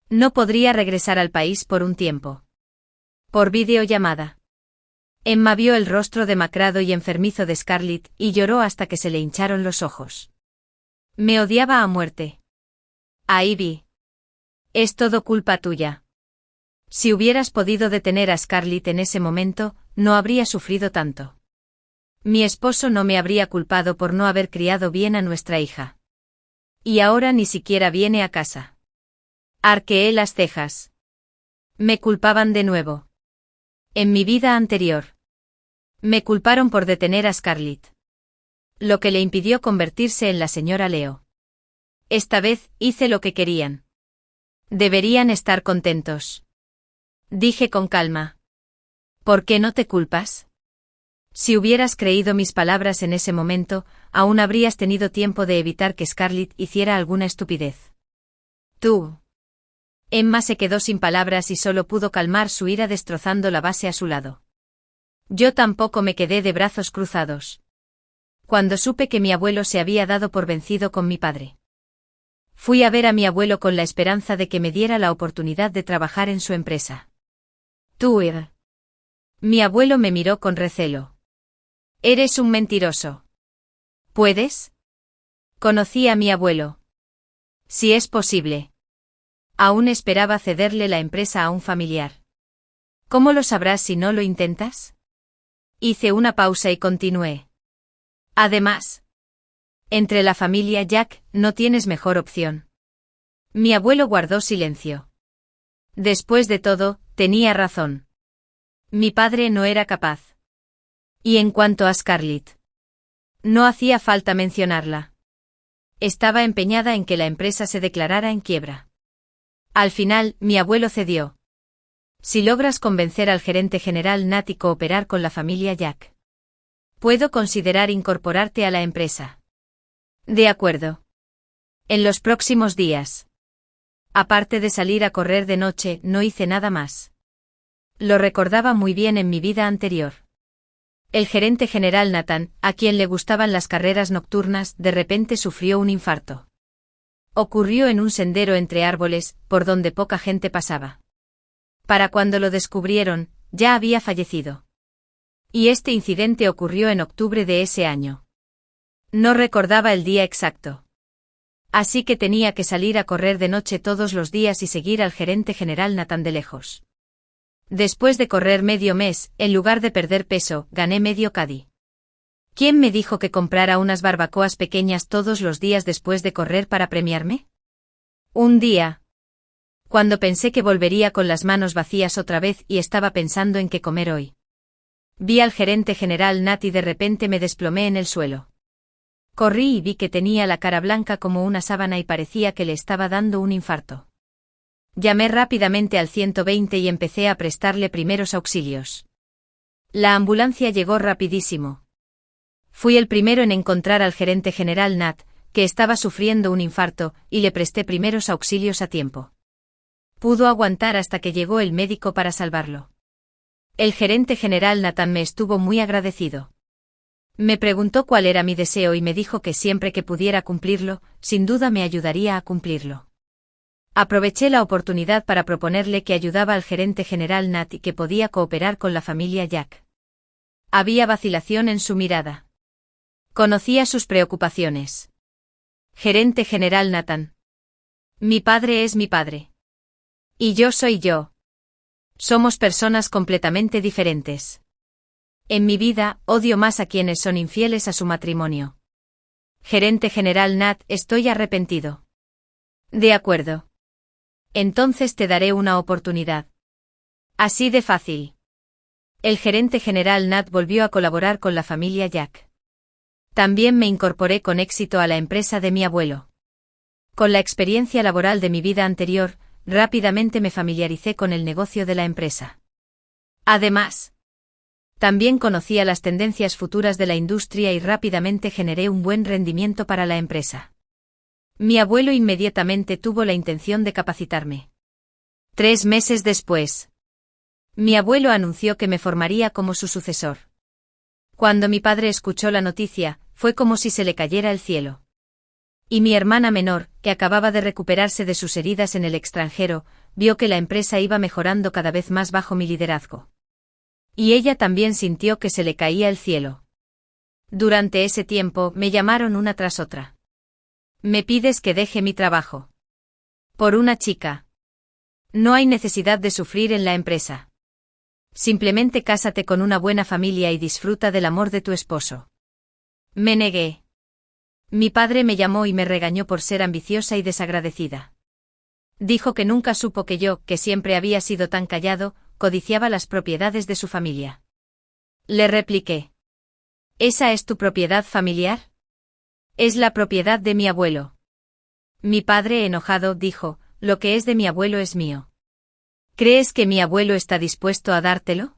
No podría regresar al país por un tiempo. Por videollamada. Emma vio el rostro demacrado y enfermizo de Scarlett y lloró hasta que se le hincharon los ojos. Me odiaba a muerte. Ivy. Es todo culpa tuya. Si hubieras podido detener a Scarlett en ese momento, no habría sufrido tanto. Mi esposo no me habría culpado por no haber criado bien a nuestra hija. Y ahora ni siquiera viene a casa. Arqueé las cejas. Me culpaban de nuevo. En mi vida anterior. Me culparon por detener a Scarlett. Lo que le impidió convertirse en la señora Leo. Esta vez, hice lo que querían. Deberían estar contentos. Dije con calma. ¿Por qué no te culpas? Si hubieras creído mis palabras en ese momento, aún habrías tenido tiempo de evitar que Scarlett hiciera alguna estupidez. Tú. Emma se quedó sin palabras y solo pudo calmar su ira destrozando la base a su lado. Yo tampoco me quedé de brazos cruzados. Cuando supe que mi abuelo se había dado por vencido con mi padre. Fui a ver a mi abuelo con la esperanza de que me diera la oportunidad de trabajar en su empresa. Tú. Mi abuelo me miró con recelo. Eres un mentiroso. ¿Puedes? Conocí a mi abuelo. Si es posible. Aún esperaba cederle la empresa a un familiar. ¿Cómo lo sabrás si no lo intentas? Hice una pausa y continué. Además, entre la familia Jack, no tienes mejor opción. Mi abuelo guardó silencio. Después de todo, tenía razón. Mi padre no era capaz. Y en cuanto a Scarlett, no hacía falta mencionarla. Estaba empeñada en que la empresa se declarara en quiebra. Al final, mi abuelo cedió. Si logras convencer al gerente general Nat y cooperar con la familia Jack, puedo considerar incorporarte a la empresa. De acuerdo. En los próximos días. Aparte de salir a correr de noche, no hice nada más. Lo recordaba muy bien en mi vida anterior. El gerente general Nathan, a quien le gustaban las carreras nocturnas, de repente sufrió un infarto. Ocurrió en un sendero entre árboles, por donde poca gente pasaba. Para cuando lo descubrieron, ya había fallecido. Y este incidente ocurrió en octubre de ese año. No recordaba el día exacto. Así que tenía que salir a correr de noche todos los días y seguir al gerente general Nathan de lejos. Después de correr medio mes, en lugar de perder peso, gané medio cadí. ¿Quién me dijo que comprara unas barbacoas pequeñas todos los días después de correr para premiarme? Un día, cuando pensé que volvería con las manos vacías otra vez y estaba pensando en qué comer hoy, vi al gerente general Nat y de repente me desplomé en el suelo. Corrí y vi que tenía la cara blanca como una sábana y parecía que le estaba dando un infarto. Llamé rápidamente al 120 y empecé a prestarle primeros auxilios. La ambulancia llegó rapidísimo. Fui el primero en encontrar al gerente general Nat, que estaba sufriendo un infarto, y le presté primeros auxilios a tiempo. Pudo aguantar hasta que llegó el médico para salvarlo. El gerente general Nathan me estuvo muy agradecido. Me preguntó cuál era mi deseo y me dijo que siempre que pudiera cumplirlo, sin duda me ayudaría a cumplirlo. Aproveché la oportunidad para proponerle que ayudaba al gerente general Nat y que podía cooperar con la familia Jack. Había vacilación en su mirada. Conocía sus preocupaciones. Gerente general Nathan. Mi padre es mi padre. Y yo soy yo. Somos personas completamente diferentes. En mi vida, odio más a quienes son infieles a su matrimonio. Gerente general Nat, estoy arrepentido. De acuerdo. Entonces te daré una oportunidad. Así de fácil. El gerente general Nat volvió a colaborar con la familia Jack. También me incorporé con éxito a la empresa de mi abuelo. Con la experiencia laboral de mi vida anterior, rápidamente me familiaricé con el negocio de la empresa. Además, también conocía las tendencias futuras de la industria y rápidamente generé un buen rendimiento para la empresa. Mi abuelo inmediatamente tuvo la intención de capacitarme. 3 meses después, mi abuelo anunció que me formaría como su sucesor. Cuando mi padre escuchó la noticia, fue como si se le cayera el cielo. Y mi hermana menor, que acababa de recuperarse de sus heridas en el extranjero, vio que la empresa iba mejorando cada vez más bajo mi liderazgo. Y ella también sintió que se le caía el cielo. Durante ese tiempo me llamaron una tras otra. Me pides que deje mi trabajo. Por una chica. No hay necesidad de sufrir en la empresa. Simplemente cásate con una buena familia y disfruta del amor de tu esposo. Me negué. Mi padre me llamó y me regañó por ser ambiciosa y desagradecida. Dijo que nunca supo que yo, que siempre había sido tan callado, codiciaba las propiedades de su familia. Le repliqué. ¿Esa es tu propiedad familiar? Es la propiedad de mi abuelo. Mi padre, enojado, dijo, lo que es de mi abuelo es mío. ¿Crees que mi abuelo está dispuesto a dártelo?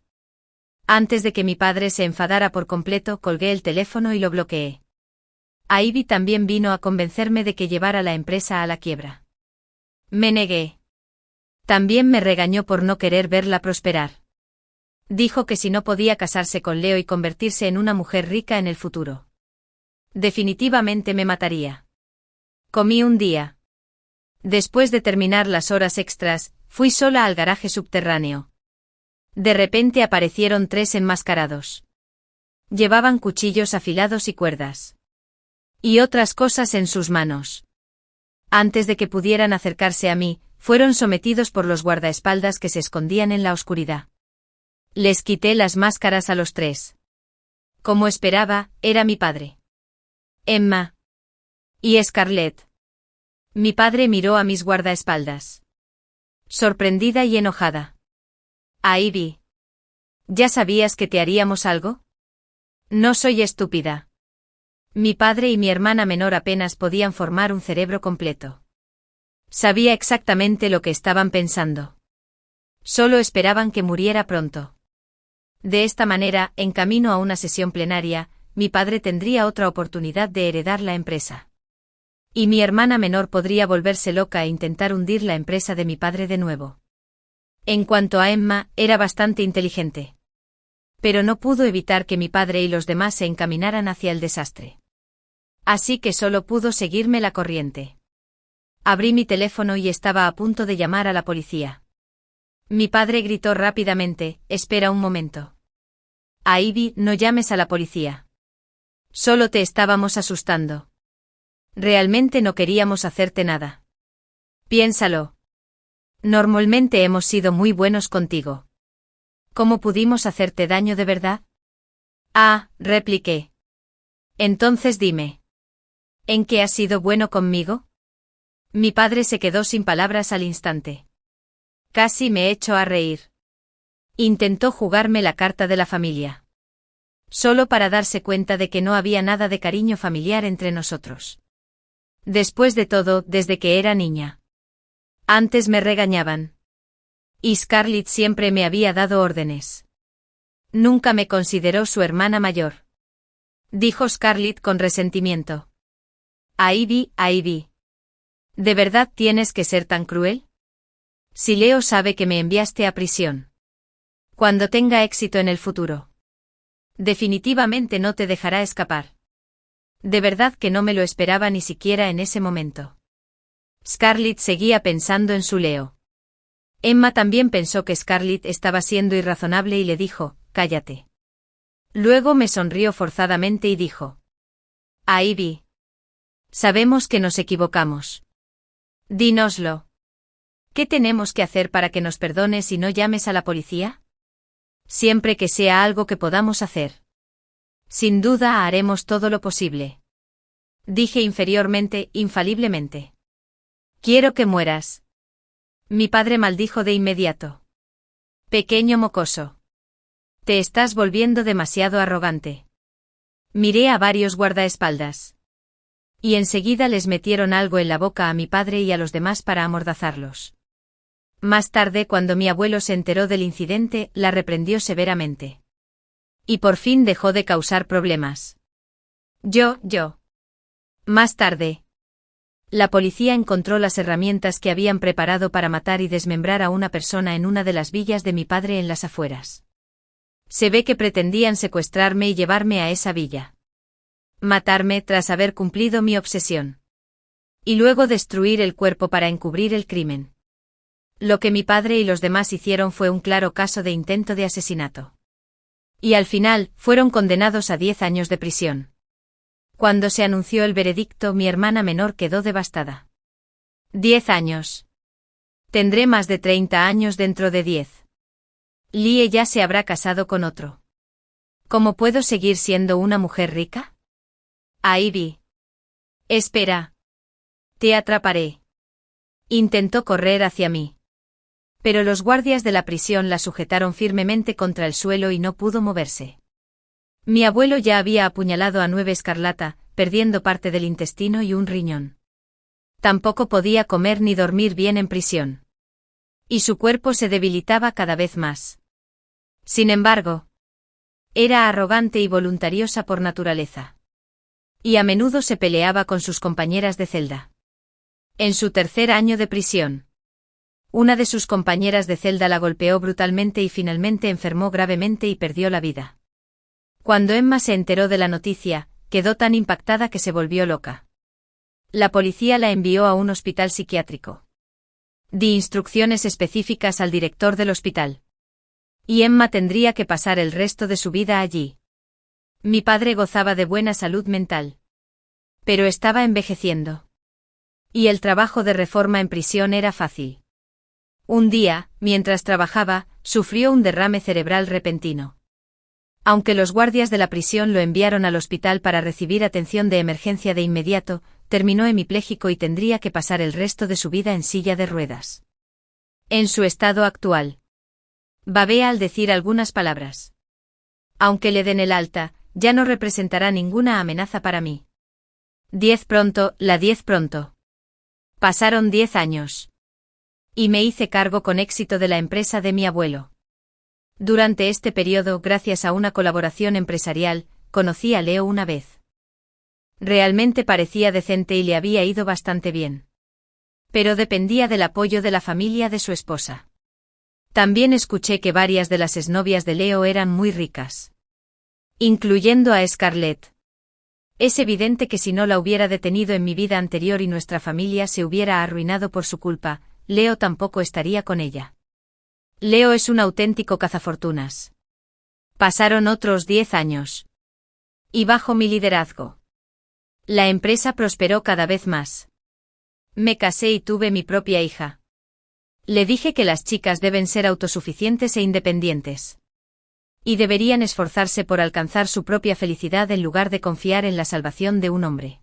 Antes de que mi padre se enfadara por completo, colgué el teléfono y lo bloqueé. Ivy también vino a convencerme de que llevara la empresa a la quiebra. Me negué. También me regañó por no querer verla prosperar. Dijo que si no podía casarse con Leo y convertirse en una mujer rica en el futuro, definitivamente me mataría. Comí un día. Después de terminar las horas extras, fui sola al garaje subterráneo. De repente aparecieron 3 enmascarados. Llevaban cuchillos afilados y cuerdas. Y otras cosas en sus manos. Antes de que pudieran acercarse a mí, fueron sometidos por los guardaespaldas que se escondían en la oscuridad. Les quité las máscaras a los 3. Como esperaba, era mi padre. Emma. Y Scarlett. Mi padre miró a mis guardaespaldas. Sorprendida y enojada. Ivy. ¿Ya sabías que te haríamos algo? No soy estúpida. Mi padre y mi hermana menor apenas podían formar un cerebro completo. Sabía exactamente lo que estaban pensando. Solo esperaban que muriera pronto. De esta manera, en camino a una sesión plenaria, mi padre tendría otra oportunidad de heredar la empresa. Y mi hermana menor podría volverse loca e intentar hundir la empresa de mi padre de nuevo. En cuanto a Emma, era bastante inteligente. Pero no pudo evitar que mi padre y los demás se encaminaran hacia el desastre. Así que solo pudo seguirme la corriente. Abrí mi teléfono y estaba a punto de llamar a la policía. Mi padre gritó rápidamente, «Espera un momento. Ivy, no llames a la policía. Solo te estábamos asustando. Realmente no queríamos hacerte nada. Piénsalo. Normalmente hemos sido muy buenos contigo. ¿Cómo pudimos hacerte daño de verdad?» «Ah», repliqué. «Entonces dime. ¿En qué has sido bueno conmigo?» Mi padre se quedó sin palabras al instante. Casi me echó a reír. Intentó jugarme la carta de la familia. Solo para darse cuenta de que no había nada de cariño familiar entre nosotros. Después de todo, desde que era niña. Antes me regañaban. Y Scarlett siempre me había dado órdenes. Nunca me consideró su hermana mayor. Dijo Scarlett con resentimiento. Ivy. ¿De verdad tienes que ser tan cruel? Si Leo sabe que me enviaste a prisión. Cuando tenga éxito en el futuro. Definitivamente no te dejará escapar. De verdad que no me lo esperaba ni siquiera en ese momento. Scarlett seguía pensando en su Leo. Emma también pensó que Scarlett estaba siendo irrazonable y le dijo, «Cállate». Luego me sonrió forzadamente y dijo, «Ivy. Sabemos que nos equivocamos. Dínoslo. ¿Qué tenemos que hacer para que nos perdones y no llames a la policía? Siempre que sea algo que podamos hacer. Sin duda haremos todo lo posible». Dije infaliblemente. «Quiero que mueras». Mi padre maldijo de inmediato. «Pequeño mocoso. Te estás volviendo demasiado arrogante». Miré a varios guardaespaldas. Y enseguida les metieron algo en la boca a mi padre y a los demás para amordazarlos. Más tarde, cuando mi abuelo se enteró del incidente, la reprendió severamente. Y por fin dejó de causar problemas. Yo. Más tarde. La policía encontró las herramientas que habían preparado para matar y desmembrar a una persona en una de las villas de mi padre en las afueras. Se ve que pretendían secuestrarme y llevarme a esa villa. Matarme tras haber cumplido mi obsesión. Y luego destruir el cuerpo para encubrir el crimen. Lo que mi padre y los demás hicieron fue un claro caso de intento de asesinato. Y al final, fueron condenados a 10 años de prisión. Cuando se anunció el veredicto, mi hermana menor quedó devastada. 10 años. Tendré más de 30 años dentro de 10. Lie ya se habrá casado con otro. ¿Cómo puedo seguir siendo una mujer rica? Ivy. Espera. Te atraparé. Intentó correr hacia mí. Pero los guardias de la prisión la sujetaron firmemente contra el suelo y no pudo moverse. Mi abuelo ya había apuñalado a 9 Escarlata, perdiendo parte del intestino y un riñón. Tampoco podía comer ni dormir bien en prisión. Y su cuerpo se debilitaba cada vez más. Sin embargo, era arrogante y voluntariosa por naturaleza. Y a menudo se peleaba con sus compañeras de celda. En su tercer año de prisión, una de sus compañeras de celda la golpeó brutalmente y finalmente enfermó gravemente y perdió la vida. Cuando Emma se enteró de la noticia, quedó tan impactada que se volvió loca. La policía la envió a un hospital psiquiátrico. Di instrucciones específicas al director del hospital. Y Emma tendría que pasar el resto de su vida allí. Mi padre gozaba de buena salud mental. Pero estaba envejeciendo. Y el trabajo de reforma en prisión era fácil. Un día, mientras trabajaba, sufrió un derrame cerebral repentino. Aunque los guardias de la prisión lo enviaron al hospital para recibir atención de emergencia de inmediato, terminó hemipléjico y tendría que pasar el resto de su vida en silla de ruedas. En su estado actual. Babea al decir algunas palabras. Aunque le den el alta, ya no representará ninguna amenaza para mí. 10 pronto. Pasaron 10 años. Y me hice cargo con éxito de la empresa de mi abuelo. Durante este periodo, gracias a una colaboración empresarial, conocí a Leo una vez. Realmente parecía decente y le había ido bastante bien. Pero dependía del apoyo de la familia de su esposa. También escuché que varias de las exnovias de Leo eran muy ricas. Incluyendo a Scarlett. Es evidente que si no la hubiera detenido en mi vida anterior y nuestra familia se hubiera arruinado por su culpa, Leo tampoco estaría con ella. Leo es un auténtico cazafortunas. Pasaron otros 10 años. Y bajo mi liderazgo, la empresa prosperó cada vez más. Me casé y tuve mi propia hija. Le dije que las chicas deben ser autosuficientes e independientes. Y deberían esforzarse por alcanzar su propia felicidad en lugar de confiar en la salvación de un hombre.